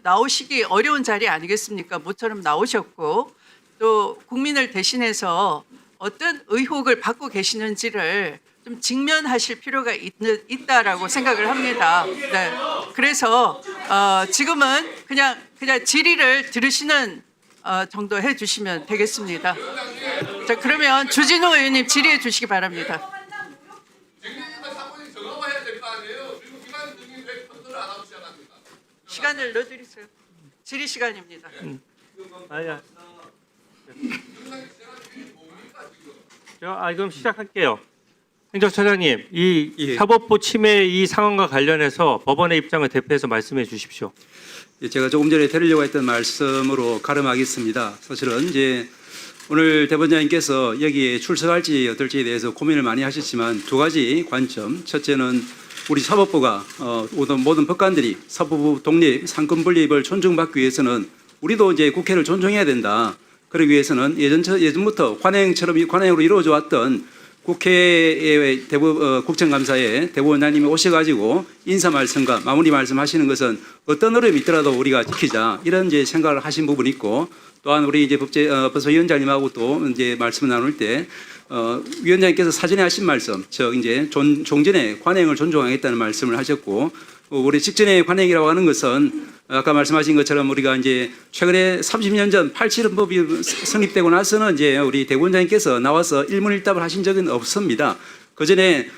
나오시기 어려운 자리 아니겠습니까? 모처럼 나오셨고 또 국민을 대신해서 어떤 의혹을 받고 계시는지를 좀 직면하실 필요가 있다라고 생각을 합니다. 네. 그래서 지금은 그냥 질의를 들으시는 정도 해주시면 되겠습니다. 자, 그러면 주진우 의원님 질의해 주시기 바랍니다. 시간을 넣어드리세요. 질의 시간입니다. 아니야. 그럼 시작할게요. 행정처장님, 이 예. 사법부 침해 이 상황과 관련해서 법원의 입장을 대표해서 말씀해 주십시오. 예, 제가 조금 전에 드리려고 했던 말씀으로 가름하겠습니다. 사실은 이제 오늘 대법원장님께서 여기에 출석할지 어떨지에 대해서 고민을 많이 하셨지만 두 가지 관점. 첫째는 우리 사법부가 모든 법관들이 사법부 독립, 상권 분립을 존중받기 위해서는 우리도 이제 국회를 존중해야 된다. 그러기 위해서는 예전부터 관행으로 이루어져 왔던 국회의 국정감사에 대법원장님이 오셔가지고 인사 말씀과 마무리 말씀하시는 것은 어떤 어려움이 있더라도 우리가 지키자 이런 이제 생각을 하신 부분이 있고, 또한 우리 이제 법사위원장님하고 또 이제 말씀을 나눌 때 위원장님께서 사전에 하신 말씀, 즉 이제 종전의 관행을 존중하겠다는 말씀을 하셨고, 우리 직전의 관행이라고 하는 것은 아까 말씀하신 것처럼 우리가 이제 최근에 30년 전 87헌법이 성립되고 나서는 이제 우리 대법원장님께서 나와서 일문일답을 하신 적은 없습니다. 그 전에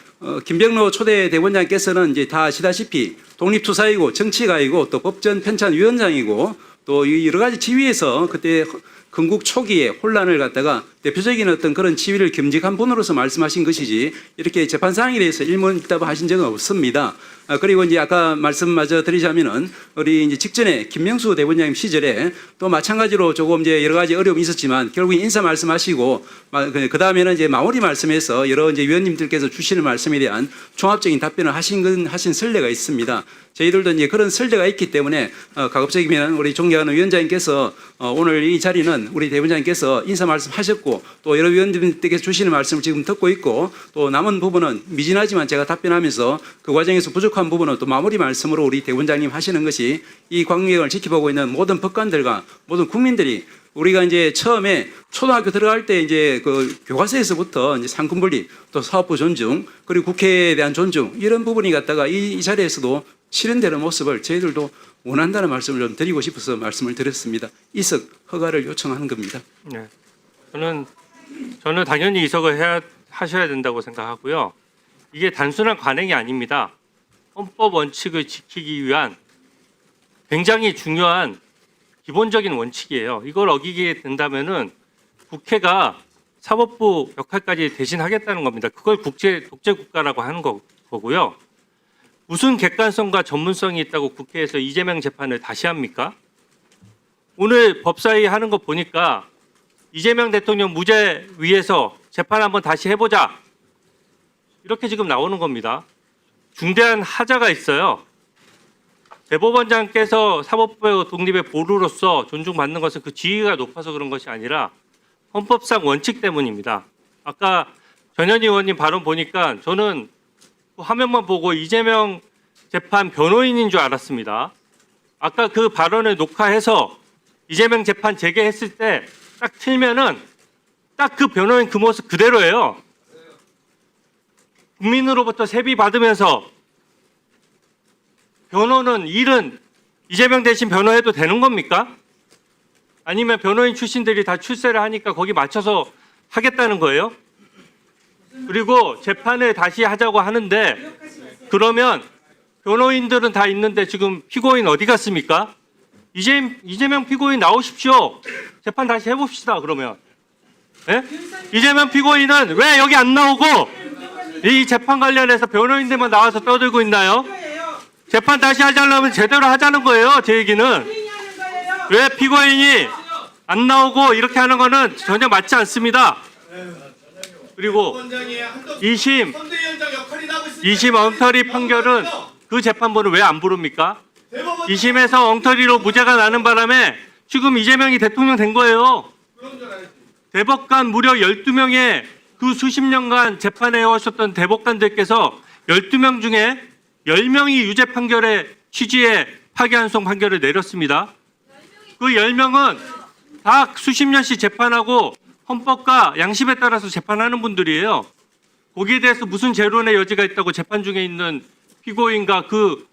김병로 초대 대법원장께서는 이제 다 아시다시피 독립투사이고 정치가이고 또 법전 편찬위원장이고 또 여러 가지 지위에서 그때 건국 초기에 혼란을 갖다가 대표적인 어떤 그런 지위를 겸직한 분으로서 말씀하신 것이지 이렇게 재판 사항에 대해서 일문일답을 하신 적은 없습니다. 그리고 이제 아까 말씀마저 드리자면은 우리 이제 직전에 김명수 대법원장님 시절에 또 마찬가지로 조금 이제 여러 가지 어려움이 있었지만 결국 인사 말씀하시고 그 다음에는 이제 마무리 말씀에서 여러 이제 위원님들께서 주시는 말씀에 대한 종합적인 답변을 하신 선례가 있습니다. 저희들도 이제 그런 선례가 있기 때문에 가급적이면 우리 존경하는 위원장님께서 오늘 이 자리는 우리 대법원장님께서 인사 말씀하셨고 또 여러 위원님들께서 주시는 말씀을 지금 듣고 있고 또 남은 부분은 미진하지만 제가 답변하면서 그 과정에서 부족한 부분은 또 마무리 말씀으로 우리 대법원장님 하시는 것이 이 광명을 지켜보고 있는 모든 법관들과 모든 국민들이 우리가 이제 처음에 초등학교 들어갈 때 이제 그 교과서에서부터 이제 상권 분립 또 사법부 존중 그리고 국회에 대한 존중 이런 부분이 갖다가 이 자리에서도 실현되는 모습을 저희들도 원한다는 말씀을 좀 드리고 싶어서 말씀을 드렸습니다. 이석 허가를 요청하는 겁니다. 네. 저는 당연히 이석을 하셔야 된다고 생각하고요. 이게 단순한 관행이 아닙니다. 헌법 원칙을 지키기 위한 굉장히 중요한 기본적인 원칙이에요. 이걸 어기게 된다면은 국회가 사법부 역할까지 대신하겠다는 겁니다. 그걸 독재 국가라고 하는 거고요. 무슨 객관성과 전문성이 있다고 국회에서 이재명 재판을 다시 합니까? 오늘 법사위 하는 거 보니까 이재명 대통령 무죄 위해서 재판 한번 다시 해보자. 이렇게 지금 나오는 겁니다. 중대한 하자가 있어요. 대법원장께서 사법부 독립의 보루로서 존중받는 것은 그 지위가 높아서 그런 것이 아니라 헌법상 원칙 때문입니다. 아까 전현희 의원님 발언 보니까 저는 화면만 보고 이재명 재판 변호인인 줄 알았습니다. 아까 그 발언을 녹화해서 이재명 재판 재개했을 때 딱 틀면은 딱 그 변호인 그 모습 그대로예요. 국민으로부터 세비 받으면서 변호는 일은 이재명 대신 변호해도 되는 겁니까? 아니면 변호인 출신들이 다 출세를 하니까 거기 맞춰서 하겠다는 거예요? 그리고 재판을 다시 하자고 하는데 그러면 변호인들은 다 있는데 지금 피고인 어디 갔습니까? 이재명 피고인 나오십시오. 재판 다시 해봅시다. 그러면 예? 이재명 피고인은 왜 여기 안 나오고 이 재판 관련해서 변호인들만 나와서 떠들고 있나요? 재판 다시 하자려면 제대로 하자는 거예요. 제 얘기는 왜 피고인이 안 나오고 이렇게 하는 거는 전혀 맞지 않습니다. 그리고 2심 엉터리 판결은 그 재판부는 왜 안 부릅니까? 2심에서 엉터리로 무죄가 나는 바람에 지금 이재명이 대통령 된 거예요. 대법관 무려 12명의 그 수십 년간 재판해 오셨던 대법관들께서 12명 중에 10명이 유죄 판결의 취지에 파기환송 판결을 내렸습니다. 그 10명은 다 수십 년씩 재판하고 헌법과 양심에 따라서 재판하는 분들이에요. 거기에 대해서 무슨 재론의 여지가 있다고 재판 중에 있는 피고인과 그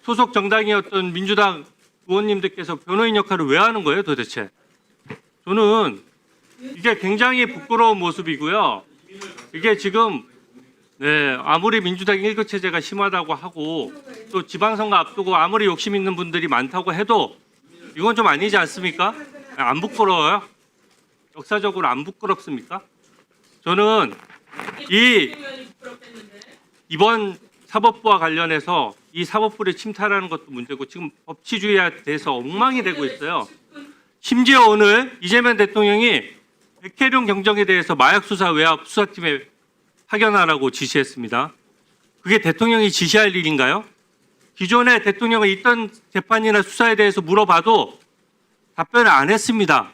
소속 정당이었던 민주당 의원님들께서 변호인 역할을 왜 하는 거예요, 도대체? 저는 이게 굉장히 부끄러운 모습이고요. 이게 지금 아무리 민주당 일거체제가 심하다고 하고 또 지방선거 앞두고 아무리 욕심 있는 분들이 많다고 해도 이건 좀 아니지 않습니까? 안 부끄러워요? 역사적으로 안 부끄럽습니까? 저는 이번 사법부와 관련해서 이 사법부를 침탈하는 것도 문제고 지금 법치주의에 대해서 엉망이 되고 있어요. 심지어 오늘 이재명 대통령이 백혜룡 경정에 대해서 마약수사 외압 수사팀에 파견하라고 지시했습니다. 그게 대통령이 지시할 일인가요? 기존에 대통령은 있던 재판이나 수사에 대해서 물어봐도 답변을 안 했습니다.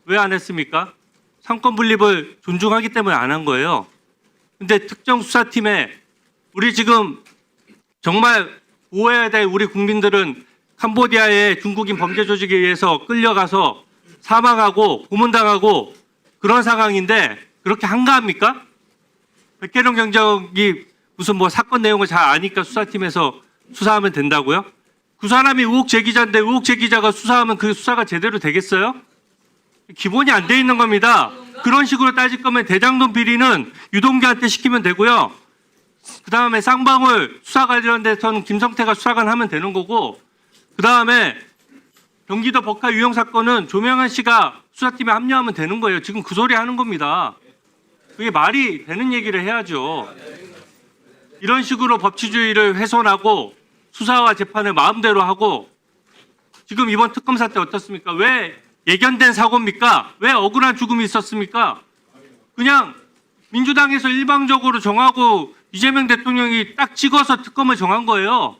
왜 안 했습니까? 상권 분립을 존중하기 때문에 안 한 거예요. 근데 특정 수사팀에 우리 지금 정말 보호해야 될 우리 국민들은 캄보디아의 중국인 범죄 조직에 의해서 끌려가서 사망하고 고문당하고 그런 상황인데 그렇게 한가합니까? 백혜룡 경정이 무슨 뭐 사건 내용을 잘 아니까 수사팀에서 수사하면 된다고요? 그 사람이 의혹 제기자인데 의혹 제기자가 수사하면 그 수사가 제대로 되겠어요? 기본이 안 돼 있는 겁니다. 그런 식으로 따질 거면 대장동 비리는 유동규한테 시키면 되고요. 그 다음에 쌍방울 수사 관련돼서는 김성태가 수사관 하면 되는 거고, 그 다음에 경기도 법카 유형 사건은 조명환 씨가 수사팀에 합류하면 되는 거예요. 지금 그 소리 하는 겁니다. 그게 말이 되는 얘기를 해야죠. 이런 식으로 법치주의를 훼손하고 수사와 재판을 마음대로 하고 지금 이번 특검 사태 어떻습니까? 왜 예견된 사고입니까? 왜 억울한 죽음이 있었습니까? 그냥 민주당에서 일방적으로 정하고 이재명 대통령이 딱 찍어서 특검을 정한 거예요.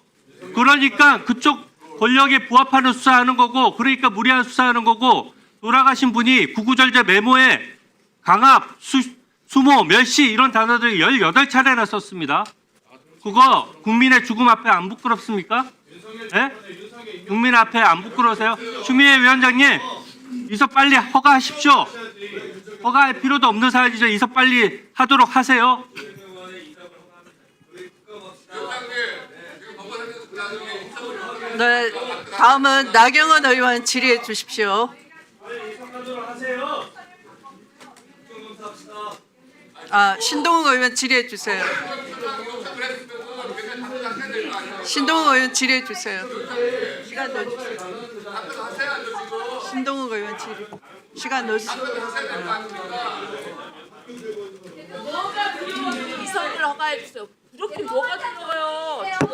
그러니까 그쪽 권력에 부합하는 수사하는 거고, 그러니까 무리한 수사하는 거고, 돌아가신 분이 구구절절 메모에 강압, 수모, 멸시 이런 단어들 18차례나 썼습니다. 그거 국민의 죽음 앞에 안 부끄럽습니까? 네? 국민 앞에 안 부끄러우세요? 추미애 위원장님, 이서 빨리 허가하십시오. 허가할 필요도 없는 사안이죠. 이서 빨리 하도록 하세요. 네, 다음은 나경원 의원 질의해 주십시오. 신동욱 의원 질의해 주세요. 신동욱 의원 질의해 주세요. 시간 넣어주세요. 신동욱 의원 질의. 시간 넣어주세요. 이선을 허가해 주세요. 이렇게 뭐가 들어요 지금?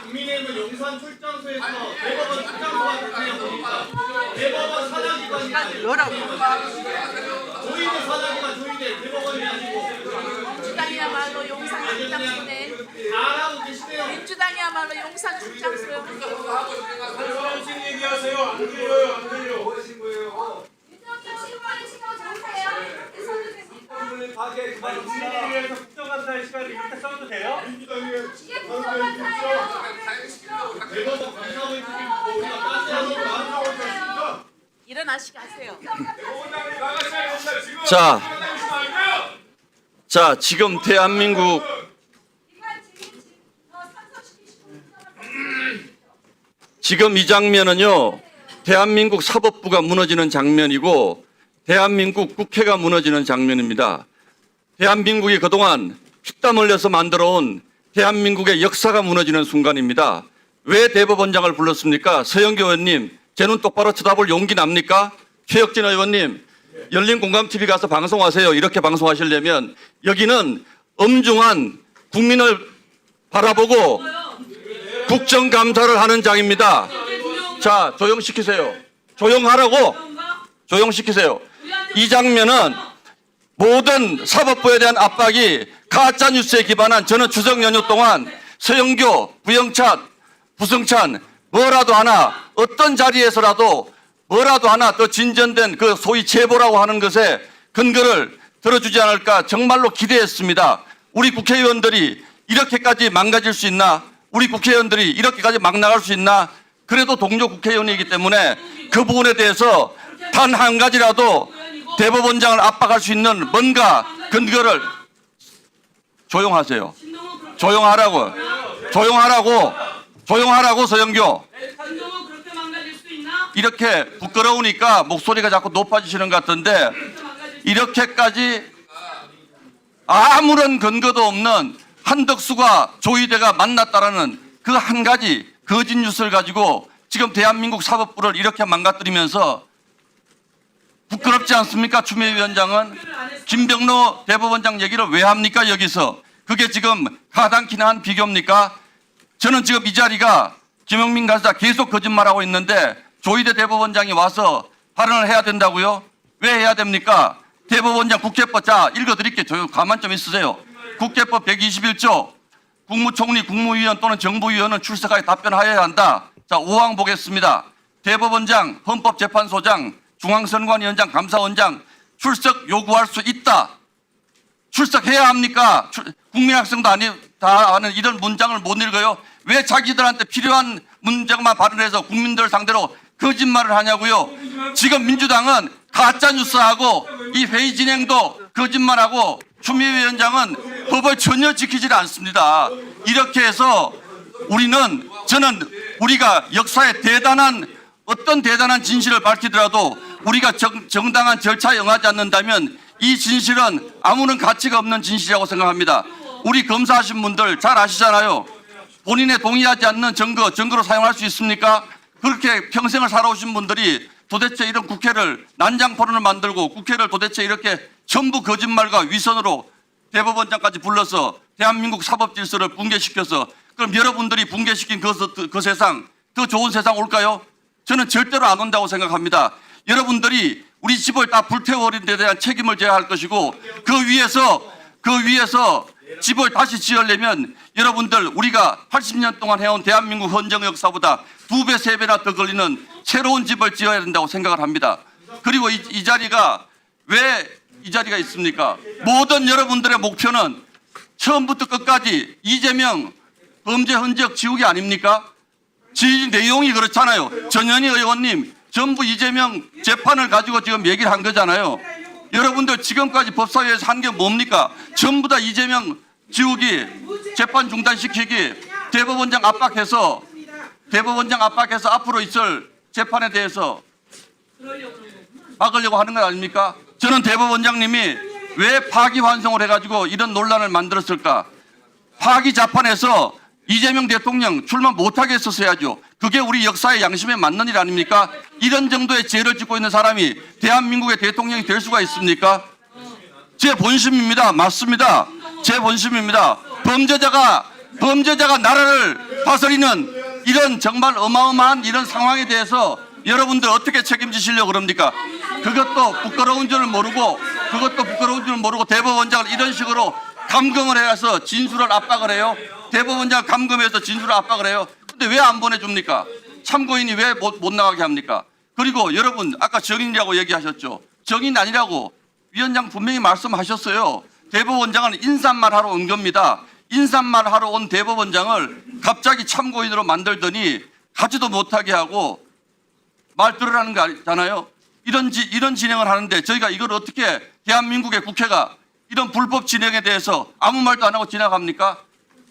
국민의힘은 용산 출장소에서 대법원 출장소가 됐네요. 대법원 사장기관이 넣으라고. 조희대 사장기관 조희대 대법원이 아니고 민주당이야말로 용산 출장소네. 잘하고 계시네요. 민주당이야말로 용산 출장소요. 무슨 얘기하세요? 안 들려요, 안 들려. 국민의힘에서 국정감사의 시간을 이렇게 써도 돼요? 일어나시게 하세요. 자, 지금 대한민국 지금 이 장면은요, 대한민국 사법부가 무너지는 장면이고 대한민국 국회가 무너지는 장면입니다. 대한민국이 그동안 피땀 흘려서 만들어온 대한민국의 역사가 무너지는 순간입니다. 왜 대법원장을 불렀습니까? 서영교 의원님, 제 눈 똑바로 쳐다볼 용기 납니까? 최혁진 의원님, 열린공감TV 가서 방송하세요. 이렇게 방송하시려면 여기는 엄중한 국민을 바라보고 국정감사를 하는 장입니다. 자, 조용시키세요. 조용하라고. 조용시키세요. 이 장면은 모든 사법부에 대한 압박이 가짜뉴스에 기반한, 저는 추석 연휴 동안 서영교, 부영찬, 부승찬 뭐라도 하나, 어떤 자리에서라도 뭐라도 하나 더 진전된 그 소위 제보라고 하는 것에 근거를 들어주지 않을까 정말로 기대했습니다. 우리 국회의원들이 이렇게까지 망가질 수 있나? 우리 국회의원들이 이렇게까지 막 나갈 수 있나? 그래도 동료 국회의원이기 때문에 그 부분에 대해서 단 한 가지라도 대법원장을 압박할 수 있는 뭔가 근거를 조용하세요. 조용하라고. 조용하라고 서영교. 감정은 그렇게 망가질 수 있나? 이렇게 부끄러우니까 목소리가 자꾸 높아지시는 것 같은데 이렇게까지 아무런 근거도 없는 한덕수가 조희대가 만났다라는 그 한 가지 거짓 뉴스를 가지고 지금 대한민국 사법부를 이렇게 망가뜨리면서 부끄럽지 않습니까? 추미애 위원장은 김병로 대법원장 얘기를 왜 합니까? 여기서 그게 지금 가당키나 한 비교입니까? 저는 지금 이 자리가 김영민 간사 계속 거짓말하고 있는데 조희대 대법원장이 와서 발언을 해야 된다고요? 왜 해야 됩니까? 대법원장 국회법 자 읽어드릴게요. 조용 가만 좀 있으세요. 국회법 121조 국무총리, 국무위원 또는 정부위원은 출석하여 답변하여야 한다. 자 5항 보겠습니다. 대법원장, 헌법재판소장, 중앙선관위원장, 감사원장 출석 요구할 수 있다. 출석해야 합니까? 국민학생도 다 아는 이런 문장을 못 읽어요. 왜 자기들한테 필요한 문장만 발언해서 국민들 상대로 거짓말을 하냐고요. 지금 민주당은 가짜뉴스하고 이 회의 진행도 거짓말하고 추미애 위원장은 법을 전혀 지키지 않습니다. 이렇게 해서 저는 우리가 역사에 어떤 대단한 진실을 밝히더라도 우리가 정당한 절차에 응하지 않는다면 이 진실은 아무런 가치가 없는 진실이라고 생각합니다. 우리 검사하신 분들 잘 아시잖아요. 본인의 동의하지 않는 증거로 사용할 수 있습니까? 그렇게 평생을 살아오신 분들이 도대체 이런 국회를 난장포론을 만들고 국회를 도대체 이렇게 전부 거짓말과 위선으로 대법원장까지 불러서 대한민국 사법 질서를 붕괴시켜서 그럼 여러분들이 붕괴시킨 그 세상 더 좋은 세상 올까요? 저는 절대로 안 온다고 생각합니다. 여러분들이 우리 집을 다 불태워버린 데 대한 책임을 져야 할 것이고 그 위에서 집을 다시 지으려면 여러분들 우리가 80년 동안 해온 대한민국 헌정 역사보다 2배, 3배나 더 걸리는 새로운 집을 지어야 된다고 생각을 합니다. 그리고 이 자리가 왜 이 자리가 있습니까? 모든 여러분들의 목표는 처음부터 끝까지 이재명 범죄 흔적 지우기 아닙니까? 지 내용이 그렇잖아요. 전현희 의원님 전부 이재명 재판을 가지고 지금 얘기를 한 거잖아요. 여러분들 지금까지 법사위에서 한 게 뭡니까? 전부 다 이재명 지우기, 재판 중단시키기, 대법원장 압박해서 앞으로 있을 재판에 대해서 막으려고 하는 것 아닙니까? 저는 대법원장님이 왜 파기환송을 해가지고 이런 논란을 만들었을까? 파기자판에서 이재명 대통령 출마 못하게 했었어야죠. 그게 우리 역사의 양심에 맞는 일 아닙니까? 이런 정도의 죄를 짓고 있는 사람이 대한민국의 대통령이 될 수가 있습니까? 제 본심입니다. 맞습니다. 제 본심입니다. 범죄자가 나라를 다스리는 이런 정말 어마어마한 이런 상황에 대해서 여러분들 어떻게 책임지시려고 그럽니까? 그것도 부끄러운 줄 모르고 대법원장을 이런 식으로 감금을 해서 진술을 압박을 해요. 대법원장 감금해서 진술을 압박을 해요. 근데 왜 안 보내줍니까? 참고인이 왜 못 나가게 합니까? 그리고 여러분 아까 정인이라고 얘기하셨죠. 정인 아니라고 위원장 분명히 말씀하셨어요. 대법원장은 인사말 하러 온 겁니다. 인사말 하러 온 대법원장을 갑자기 참고인으로 만들더니 가지도 못하게 하고 말 들으라는 거 아니잖아요. 이런 진행을 하는데 저희가 이걸 어떻게 대한민국의 국회가 이런 불법 진행에 대해서 아무 말도 안 하고 지나갑니까?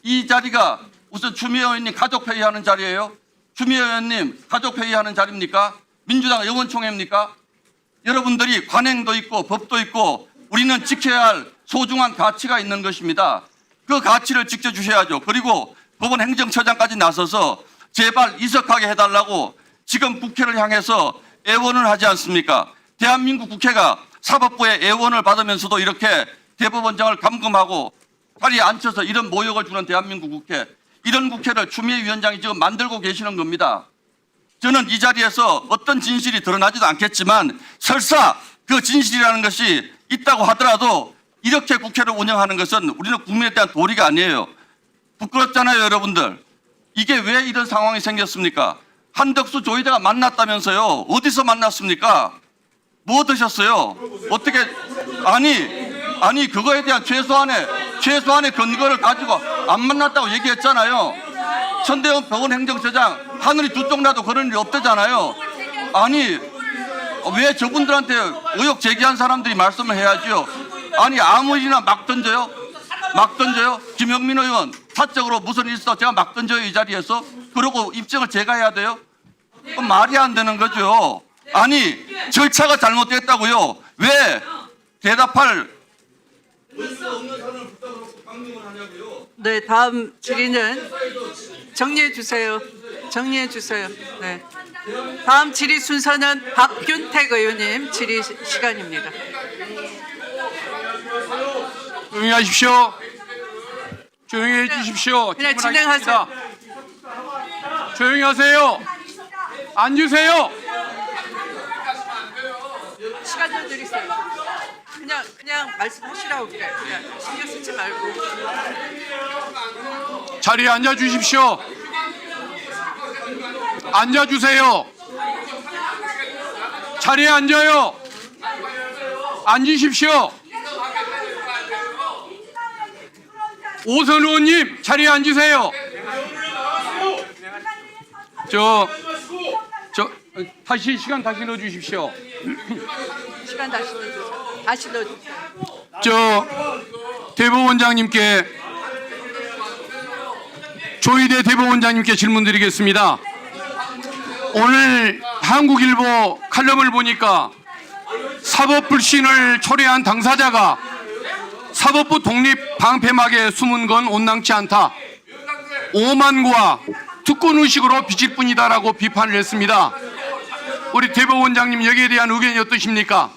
이 자리가 우선 추미애 의원님 가족회의하는 자리예요. 추미애 의원님 가족회의하는 자리입니까? 민주당 의원총회입니까? 여러분들이 관행도 있고 법도 있고 우리는 지켜야 할 소중한 가치가 있는 것입니다. 그 가치를 지켜주셔야죠. 그리고 법원 행정처장까지 나서서 제발 이석하게 해달라고 지금 국회를 향해서 애원을 하지 않습니까? 대한민국 국회가 사법부의 애원을 받으면서도 이렇게 대법원장을 감금하고 다리에 앉혀서 이런 모욕을 주는 대한민국 국회, 이런 국회를 추미애 위원장이 지금 만들고 계시는 겁니다. 저는 이 자리에서 어떤 진실이 드러나지도 않겠지만 설사 그 진실이라는 것이 있다고 하더라도 이렇게 국회를 운영하는 것은 우리는 국민에 대한 도리가 아니에요. 부끄럽잖아요, 여러분들. 이게 왜 이런 상황이 생겼습니까? 한덕수 조희대가 만났다면서요. 어디서 만났습니까? 뭐 드셨어요? 어떻게 아니 그거에 대한 최소한의 근거를 가지고 안 만났다고 얘기했잖아요. 천대원 병원 행정처장 하늘이 두 쪽 나도 그런 일 없대잖아요. 아니 왜 저분들한테 의혹 제기한 사람들이 말씀을 해야지요. 아니 아무 일이나 막 던져요. 막 던져요. 김영민 의원 사적으로 무슨 일 있어 제가 막 던져요 이 자리에서. 그러고 입증을 제가 해야 돼요. 그건 말이 안 되는 거죠. 아니 절차가 잘못됐다고요. 왜 대답할 네, 다음 질의는 정리해 주세요. 정리해 주세요. 네. 다음 질의 순서는 박균택 의원님 질의 시간입니다. 조용히 하십시오. 조용히 해주십시오. 그냥 질문하겠습니다. 조용히 하세요. 앉으세요. 시간 좀 드리세요. 그냥 말씀하시라고 그래. 그냥 신경 쓰지 말고. 자리에 앉아 주십시오. 앉아 주세요. 자리에 앉아요. 앉으십시오. 오선 의원님 자리에 앉으세요. 다시 시간 다시 넣어주십시오. 시간 다시 넣어주세요. 다시 넣어주세요. 대법원장님께 조희대 대법원장님께 질문드리겠습니다. 오늘 한국일보 칼럼을 보니까 사법 불신을 초래한 당사자가 사법부 독립 방패막에 숨은 건 온당치 않다. 오만과 특권의식으로 비칠 뿐이다라고 비판을 했습니다. 우리 대법원장님 여기에 대한 의견이 어떠십니까?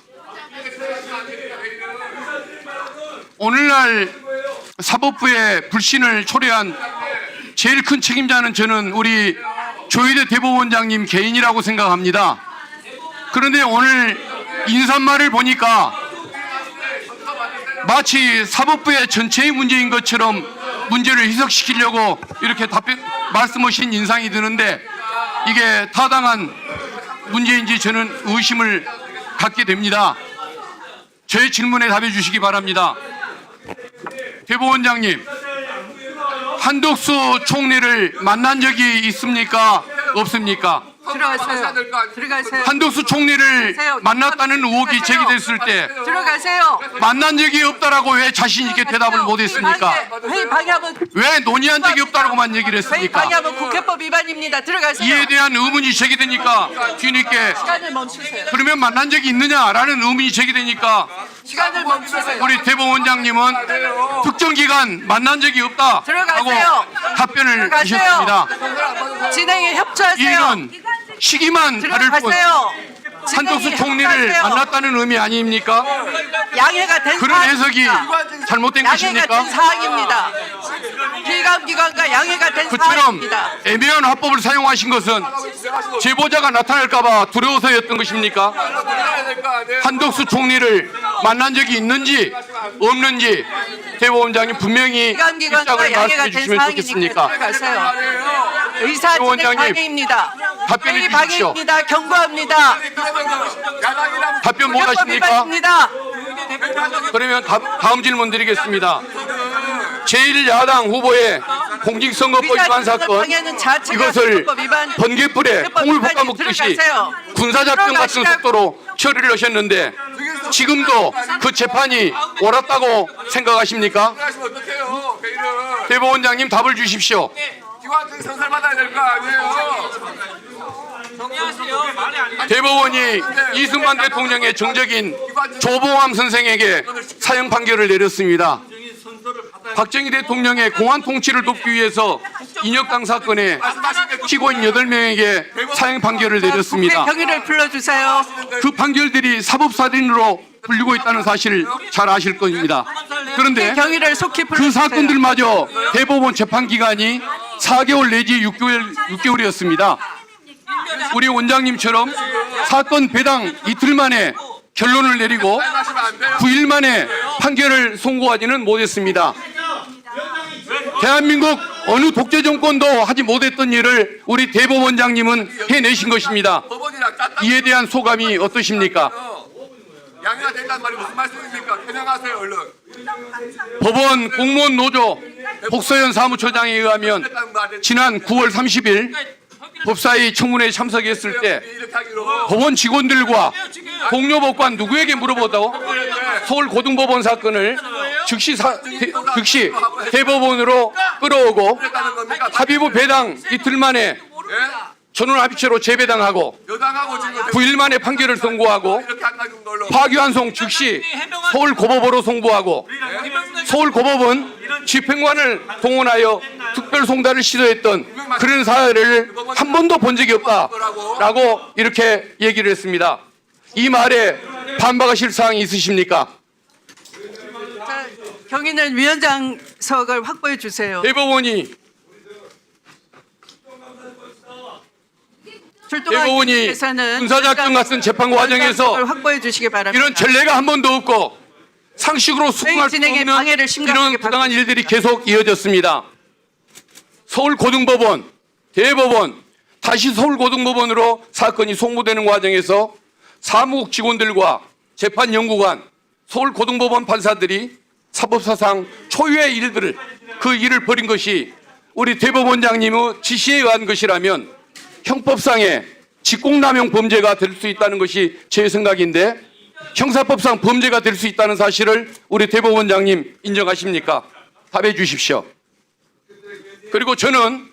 오늘날 사법부의 불신을 초래한 제일 큰 책임자는 저는 우리 조희대 대법원장님 개인이라고 생각합니다. 그런데 오늘 인사말을 보니까 마치 사법부의 전체의 문제인 것처럼 문제를 희석시키려고 이렇게 말씀하신 인상이 드는데 이게 타당한 문제인지 저는 의심을 갖게 됩니다. 저의 질문에 답해 주시기 바랍니다. 대법원장님, 한덕수 총리를 만난 적이 있습니까? 없습니까? 들어가세요. 들어가세요. 한덕수 총리를 만났다는 의혹이 제기됐을 때 들어가세요. 만난 적이 없다라고 왜 자신 있게 대답을 못했습니까? 회의 방해하면 왜 논의한 적이 없다라고만 얘기를 회의 했습니까? 방해하면 국회법 위반입니다. 들어가세요. 이에 대한 의문이 제기되니까 뒤늦게 시간을 멈추세요. 그러면 만난 적이 있느냐라는 의문이 제기되니까 시간을 멈추세요. 우리 대법원장님은 특정 기간 만난 적이 없다라고 들어가세요. 답변을 들어가세요. 하셨습니다. 진행에 협조하세요. 이런 시기만 다를 뿐 들어가세요. 한덕수 진행에 총리를 협조하세요. 만났다는 의미 아닙니까? 양해가 된 그런 해석이 사항입니다. 잘못된 양해가 것입니까? 된 사항입니다. 필감기관과 양해가 된 그처럼 사항입니다. 애매한 화법을 사용하신 것은 제보자가 나타날까봐 두려워서였던 것입니까? 한덕수 총리를 만난 적이 있는지 없는지 대법원장님 분명히 필감기관과 입장을 양해가 말씀해 된 주시면 사항이니까 좋겠습니까? 들어가세요. 의사 진행 대법원장님, 방해입니다. 답변해 회의 주십시오. 방해입니다. 경고합니다. 답변 못 국회법 하십니까? 위반입니다. 그러면 다음 질문 드리겠습니다. 제1야당 후보의 공직선거법 위반 사건 방해는 자체가 이것을 국회법 위반, 번개불에 국회법 콩을 위반이 볶아 먹듯이 들어가세요. 군사작전 같은 들어가시라고. 속도로 처리를 하셨는데 지금도 그 재판이 옳았다고 생각하십니까? 대법원장님 답을 주십시오. 대법원이 이승만 대통령의 정적인 조봉암 선생에게 사형 판결을 내렸습니다. 박정희 대통령의 공안 통치를 돕기 위해서 인혁당 사건에 피고인 8명에게 사형 판결을 내렸습니다. 국회 경위를 불러주세요. 그 판결들이 사법살인으로 불리고 있다는 사실을 잘 아실 겁니다. 그런데 경위를 속히 그 불러주세요. 사건들마저 대법원 재판 기간이 4개월 내지 6개월이었습니다. 우리 원장님처럼 사건 배당 이틀 만에 결론을 내리고 9일 만에 판결을 선고하지는 못했습니다. 대한민국 어느 독재 정권도 하지 못했던 일을 우리 대법원장님은 해내신 것입니다. 이에 대한 소감이 어떠십니까? 양해가 된다는 말이 무슨 말씀입니까? 해명하세요 얼른. 법원 공무원 노조 복서현 사무처장에 의하면 지난 9월 30일 법사위 청문회에 참석했을 때 법원 직원들과 동료 법관 누구에게 물어보다고 서울고등법원 사건을 즉시 대법원으로 끌어오고 합의부 배당 이틀 만에 전원합의체로 재배당하고 9일 만에 판결을 선고하고 파기환송 즉시 서울고법으로 송부하고 서울고법은 집행관을 동원하여 특별송달을 시도했던 그런 사례를 한 번도 본 적이 없다라고 이렇게 얘기를 했습니다. 이 말에 반박하실 사항이 있으십니까? 자, 경위는 위원장석을 확보해 주세요. 대법원이 출동한 대법원이 경위에서는 군사작전 같은 재판 과정에서 위원장석을 확보해 주시기 바랍니다. 이런 전례가 한 번도 없고 상식으로 수긍할 수 진행에 없는 방해를 심각하게 이런 부당한 일들이 계속 이어졌습니다. 서울고등법원, 대법원, 다시 서울고등법원으로 사건이 송부되는 과정에서 사무국 직원들과 재판연구관, 서울고등법원 판사들이 사법사상 초유의 일들을 그 일을 벌인 것이 우리 대법원장님의 지시에 의한 것이라면 형법상의 직공남용 범죄가 될 수 있다는 것이 제 생각인데 형사법상 범죄가 될 수 있다는 사실을 우리 대법원장님 인정하십니까? 답해 주십시오. 그리고 저는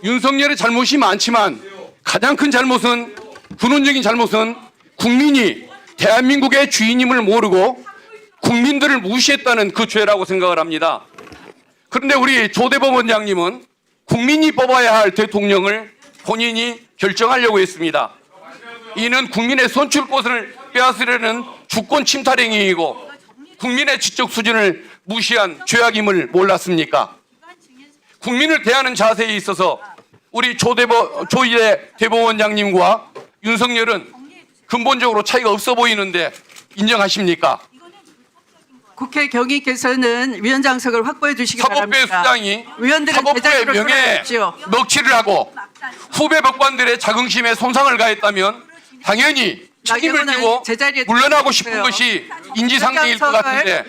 윤석열의 잘못이 많지만 가장 큰 잘못은 근원적인 잘못은 국민이 대한민국의 주인임을 모르고 국민들을 무시했다는 그 죄라고 생각을 합니다. 그런데 우리 조 대법원장님은 국민이 뽑아야 할 대통령을 본인이 결정하려고 했습니다. 이는 국민의 선출권을 빼앗으려는 주권 침탈 행위이고 국민의 지적 수준을 무시한 죄악임을 몰랐습니까? 국민을 대하는 자세에 있어서 우리 조희대 대법원장님과 윤석열은 근본적으로 차이가 없어 보이는데 인정하십니까? 국회 경위께서는 위원장석을 확보해 주시기 사법부의 바랍니다. 수장이 위원들은 사법부의 제자리로 명예에 돌아가십시오. 먹칠을 하고 후배 법관들의 자긍심에 손상을 가했다면 당연히 책임을 나경원은 지고 제자리에 물러나고 싶은 돌아가세요. 것이 인지상정일 것 같은데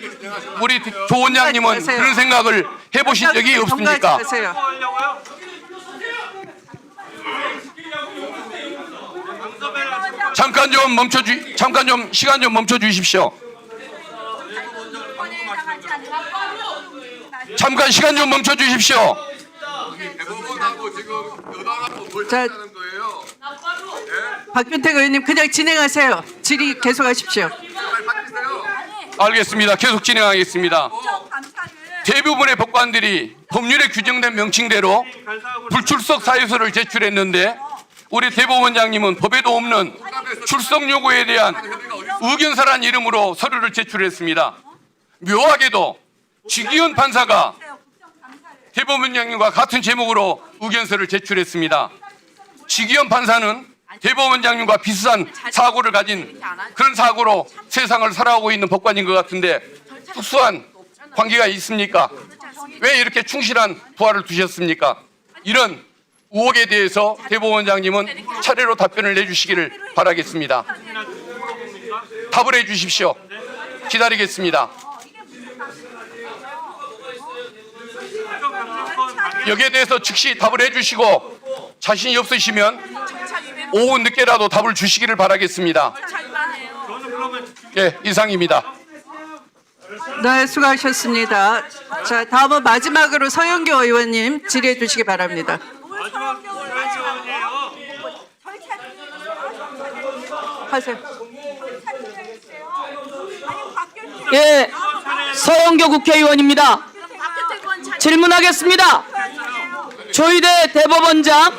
우리 조 원장님은 통과하지 마세요. 그런 생각을 해보신 적이 없습니까? 통과하지 마세요. 잠깐 좀 시간 좀 멈춰 주십시오. 잠깐 시간 좀 멈춰 주십시오. 자, 박균택 의원님 그냥 진행하세요. 질의 계속하십시오. 알겠습니다. 계속 진행하겠습니다. 대부분의 법관들이 법률에 규정된 명칭대로 불출석 사유서를 제출했는데 우리 대법원장님은 법에도 없는 출석 요구에 대한 의견서란 이름으로 서류를 제출했습니다. 묘하게도 지기현 판사가 대법원장님과 같은 제목으로 의견서를 제출했습니다. 지기현 판사는 대법원장님과 비슷한 사고를 가진 그런 사고로 세상을 살아오고 있는 법관인 것 같은데 특수한 관계가 있습니까? 왜 이렇게 충실한 부하를 두셨습니까? 이런 의혹에 대해서 대법원장님은 차례로 답변을 내주시기를 바라겠습니다. 답을 해주십시오. 기다리겠습니다. 여기에 대해서 즉시 답을 해주시고 자신이 없으시면 오후 늦게라도 답을 주시기를 바라겠습니다. 예, 이상입니다. 네, 수고하셨습니다. 자, 다음은 마지막으로 서영교 의원님 질의해 주시기 바랍니다. 하세요. 예, 서영교 국회의원입니다. 질문하겠습니다. 조희대 대법원장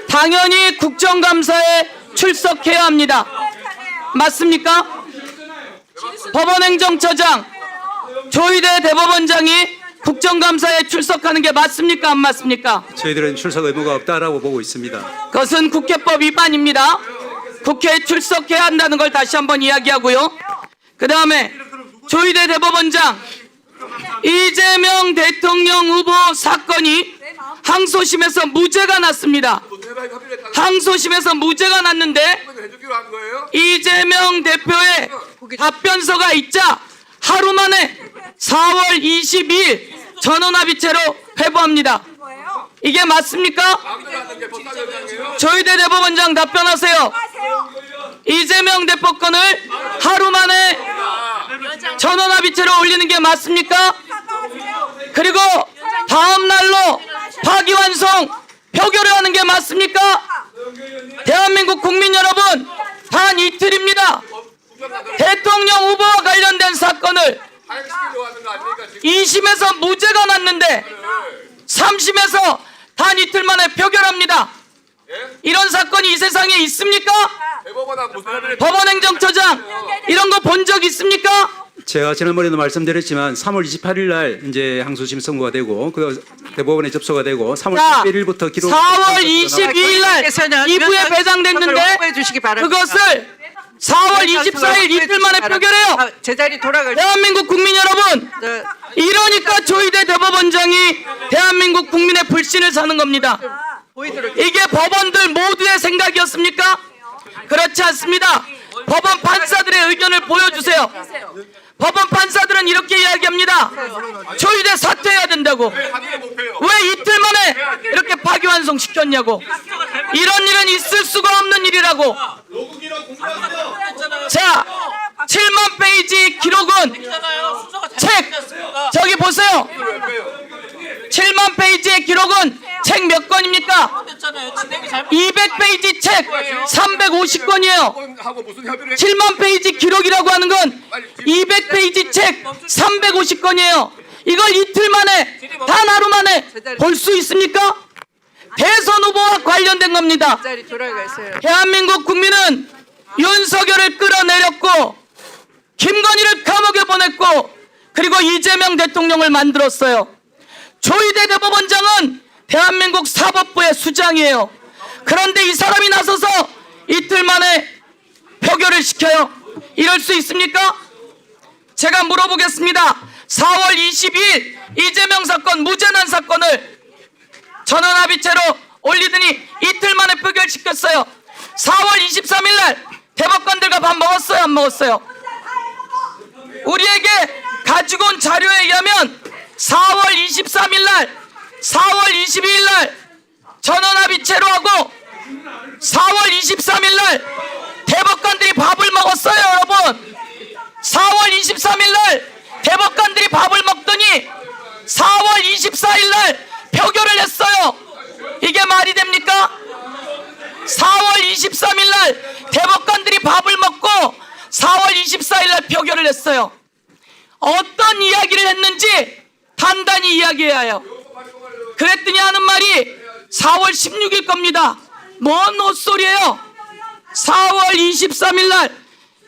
당연히 국정감사에 출석해야 합니다. 맞습니까? 법원행정처장 조희대 대법원장이 국정감사에 출석하는 게 맞습니까? 안 맞습니까? 저희들은 출석 의무가 없다라고 보고 있습니다. 그것은 국회법 위반입니다. 국회에 출석해야 한다는 걸 다시 한번 이야기하고요. 그 다음에 조희대 대법원장 이재명 대통령 후보 사건이 항소심에서 무죄가 났습니다. 항소심에서 무죄가 났는데 이재명 대표의 답변서가 있자 하루 만에 4월 22일 전원합의체로 회부합니다. 이게 맞습니까? 조희대 대법원장 답변하세요. 이재명 대표 건을 하루 만에 전원합의체로 올리는 게 맞습니까? 그리고 다음 날로 파기환송 표결을 하는 게 맞습니까? 대한민국 국민 여러분, 단 이틀입니다. 대통령 후보와 관련된 사건을 2심에서 무죄가 났는데 3심에서 단 이틀 만에 표결합니다. 이런 사건이 이 세상에 있습니까? 법원행정처장, 이런 거 본 적 있습니까? 제가 지난번에도 말씀드렸지만 3월 28일 날 이제 항소심 선고가 되고 그 대법원에 접수가 되고 3월 자, 11일부터 기록 4월 22일 날 2부에 배당됐는데 그것을 4월 24일 이틀 만에 표결해요. 제자리 돌아갈 대한민국 국민 여러분, 이러니까 조희대 대법원장이 대한민국 국민의 불신을 사는 겁니다. 보이도록 이게 법원들 모두의 생각이었습니까? 그렇지 않습니다. 법원 판사들의 의견을 보여주세요. 법원 판사들은 이렇게 이야기합니다. 조희대 사퇴해야 된다고. 왜 이틀 만에 이렇게 파기환송 시켰냐고. 이런 일은 있을 수가 없는 일이라고. 자, 7만 페이지 기록은 책, 저기 보세요. 7만 페이지의 기록은 책 몇 권입니까? 200페이지 책 350권이에요. 7만 페이지 기록이라고 하는 건 200페이지 책 350권이에요. 이걸 이틀 만에, 단 하루 만에 볼 수 있습니까? 대선 후보와 관련된 겁니다. 제자리 돌아가세요. 대한민국 국민은 윤석열을 끌어내렸고 김건희를 감옥에 보냈고 그리고 이재명 대통령을 만들었어요. 조희대 대법원장은 대한민국 사법부의 수장이에요. 그런데 이 사람이 나서서 이틀 만에 표결을 시켜요. 이럴 수 있습니까? 제가 물어보겠습니다. 4월 22일 이재명 사건, 무죄난 사건을 전원합의체로 올리더니 이틀 만에 표결시켰어요. 4월 23일 날 대법관들과 밥 먹었어요, 안 먹었어요? 우리에게 가지고 온 자료에 의하면 4월 23일 날, 4월 22일 날 전원합의체로 하고 4월 23일 날 대법관들이 밥을 먹었어요, 여러분. 4월 23일 날 대법관들이 밥을 먹더니 4월 24일 날 표결을 했어요. 이게 말이 됩니까? 4월 23일 날 대법관들이 밥을 먹고 4월 24일 날 표결을 했어요. 어떤 이야기를 했는지 단단히 이야기해야 해요. 그랬더니 하는 말이 4월 16일 겁니다. 뭔 헛소리예요? 4월 23일 날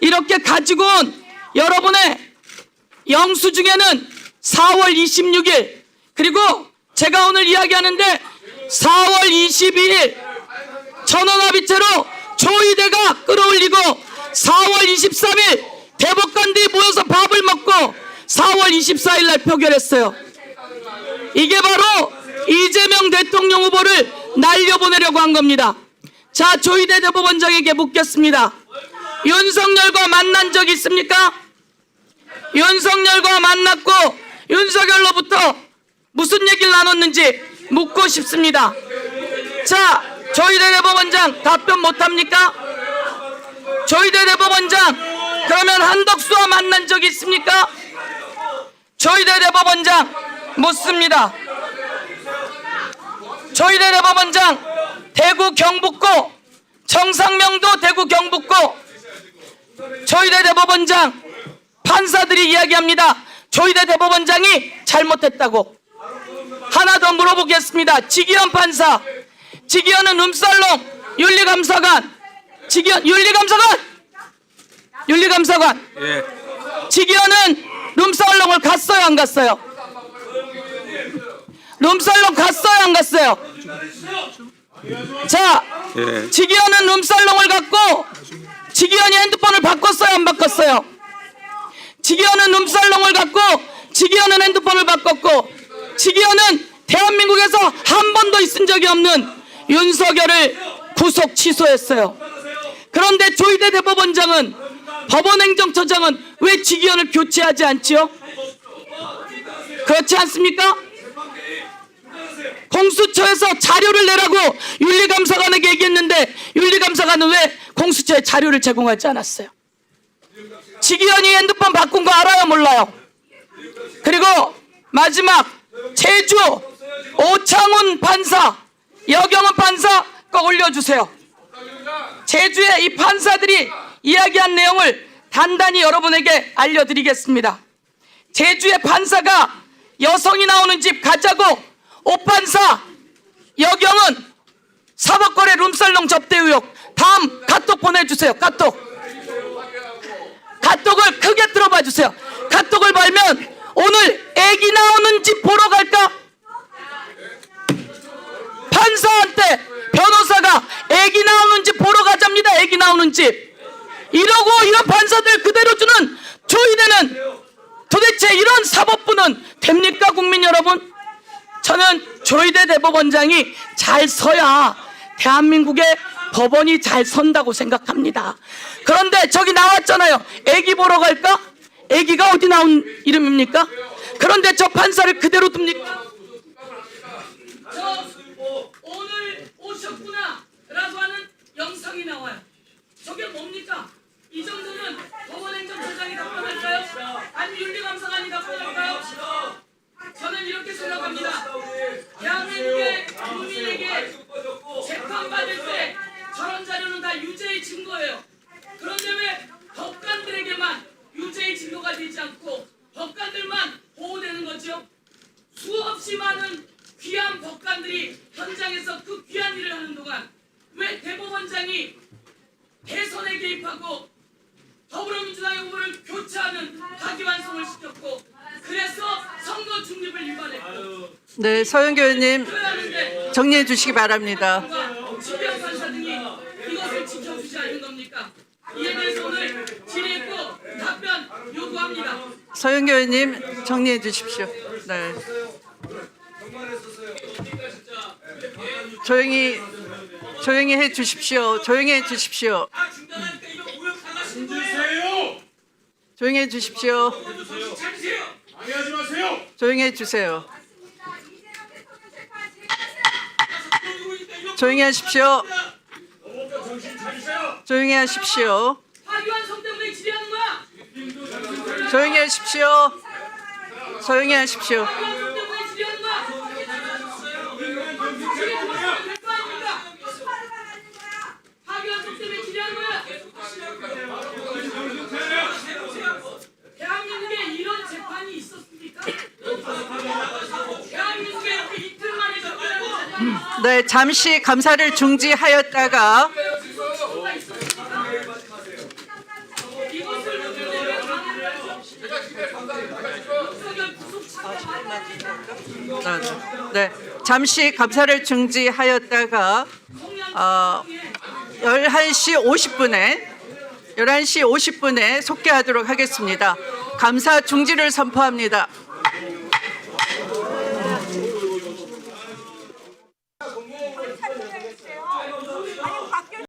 이렇게 가지고 온 여러분의 영수증에는 4월 26일, 그리고 제가 오늘 이야기하는데 4월 22일 전원합의체로 조희대가 끌어올리고 4월 23일 대법관들이 모여서 밥을 먹고 4월 24일 날 표결했어요. 이게 바로 이재명 대통령 후보를 날려보내려고 한 겁니다. 자, 조희대 대법원장에게 묻겠습니다. 윤석열과 만난 적 있습니까? 윤석열과 만났고 윤석열로부터 무슨 얘기를 나눴는지 묻고 싶습니다. 자, 조희대 대법원장 답변 못합니까? 조희대 대법원장, 그러면 한덕수와 만난 적 있습니까? 조희대 대법원장 묻습니다. 조희대 대법원장 대구 경북고, 정상명도 대구 경북고. 조희대 대법원장 판사들이 이야기합니다. 조희대 대법원장이 잘못했다고. 하나 더 물어보겠습니다. 지기현 판사, 지기현은 룸살롱 윤리감사관, 지기현 윤리감사관. 지기현은 룸살롱을 갔어요, 안 갔어요? 룸살롱 갔어요, 안 갔어요? 자, 지기현은 룸살롱을 갔고 지기현이 핸드폰을 바꿨어요, 안 바꿨어요? 지기현은 룸살롱을 갔고 지기현은 핸드폰을 바꿨고 지기현은 대한민국에서 한 번도 있은 적이 없는 윤석열을 구속 취소했어요. 그런데 조희대 대법원장은 법원행정처장은 왜 직위원을 교체하지 않지요? 그렇지 않습니까? 공수처에서 자료를 내라고 윤리감사관에게 얘기했는데 윤리감사관은 왜 공수처에 자료를 제공하지 않았어요? 직위원이 핸드폰 바꾼 거 알아요, 몰라요? 그리고 마지막 제주 오창훈 판사, 여경은 판사 거 올려주세요. 제주의 이 판사들이 이야기한 내용을 단단히 여러분에게 알려드리겠습니다. 제주의 판사가 여성이 나오는 집 가자고 오판사 여경은 사법거래 룸살롱 접대 의혹. 다음 카톡 보내주세요. 카톡을 크게 들어봐 주세요. 카톡을 벌면 오늘 애기 나오는 집 보러 갈까? 판사한테 변호사가 애기 나오는 집 보러 가자입니다. 애기 나오는 집. 이러고 이런 판사들 그대로 주는 조희대는 도대체 이런 사법부는 됩니까, 국민 여러분? 저는 조희대 대법원장이 잘 서야 대한민국의 법원이 잘 선다고 생각합니다. 그런데 저기 나왔잖아요. 애기 보러 갈까? 애기가 어디 나온 이름입니까? 그런데 저 판사를 그대로 둡니까? 저 오늘 오셨구나 라고 하는 영상이 나와요. 저게 뭡니까? 이 정도는 법원행정처장이 답변할까요? 아니면 윤리감사관이 답변할까요? 저는 이렇게 생각합니다. 대한민국의 국민에게 재판받을 때 저런 자료는 다 유죄의 증거예요. 그런데 왜 법관들에게만 유죄의 증거가 되지 않고 법관들만 보호되는 거죠? 수없이 많은 귀한 법관들이 현장에서 그 귀한 일을 하는 동안 왜 대법원장이 대선에 개입하고 더불어민주당의 후보를 교체하는 파기환송을 시켰고 그래서 선거 중립을 위반했고 네, 서영교 의원님 정리해 주시기 바랍니다. 지명 판사 등이 이것을 지켜주지 않는 겁니까? 이에 대해서 오늘 질의했고 답변 요구합니다. 서영교 의원님 정리해 주십시오. 네. 조용히 해 주십시오. 조용히 해 주십시오. 조용히 해 주십시오. 조용히 해 주세요. 조용히 하십시오. 조용히 하십시오. 파기환송 때문에 질의하는 거야. 조용히 하십시오. 조용히 하십시오. 파기환송 때문에 질의하는 거야. 파기환송 때문에 질의하는 거야. 대한민국에 이런 재판이 있었습니까? 대한민국에 이렇게 이틀 만에 접견하는 재판이 네, 잠시 감사를 중지하였다가 네, 잠시 감사를 중지하였다가 11시 50분에 속개하도록 하겠습니다. 감사 중지를 선포합니다.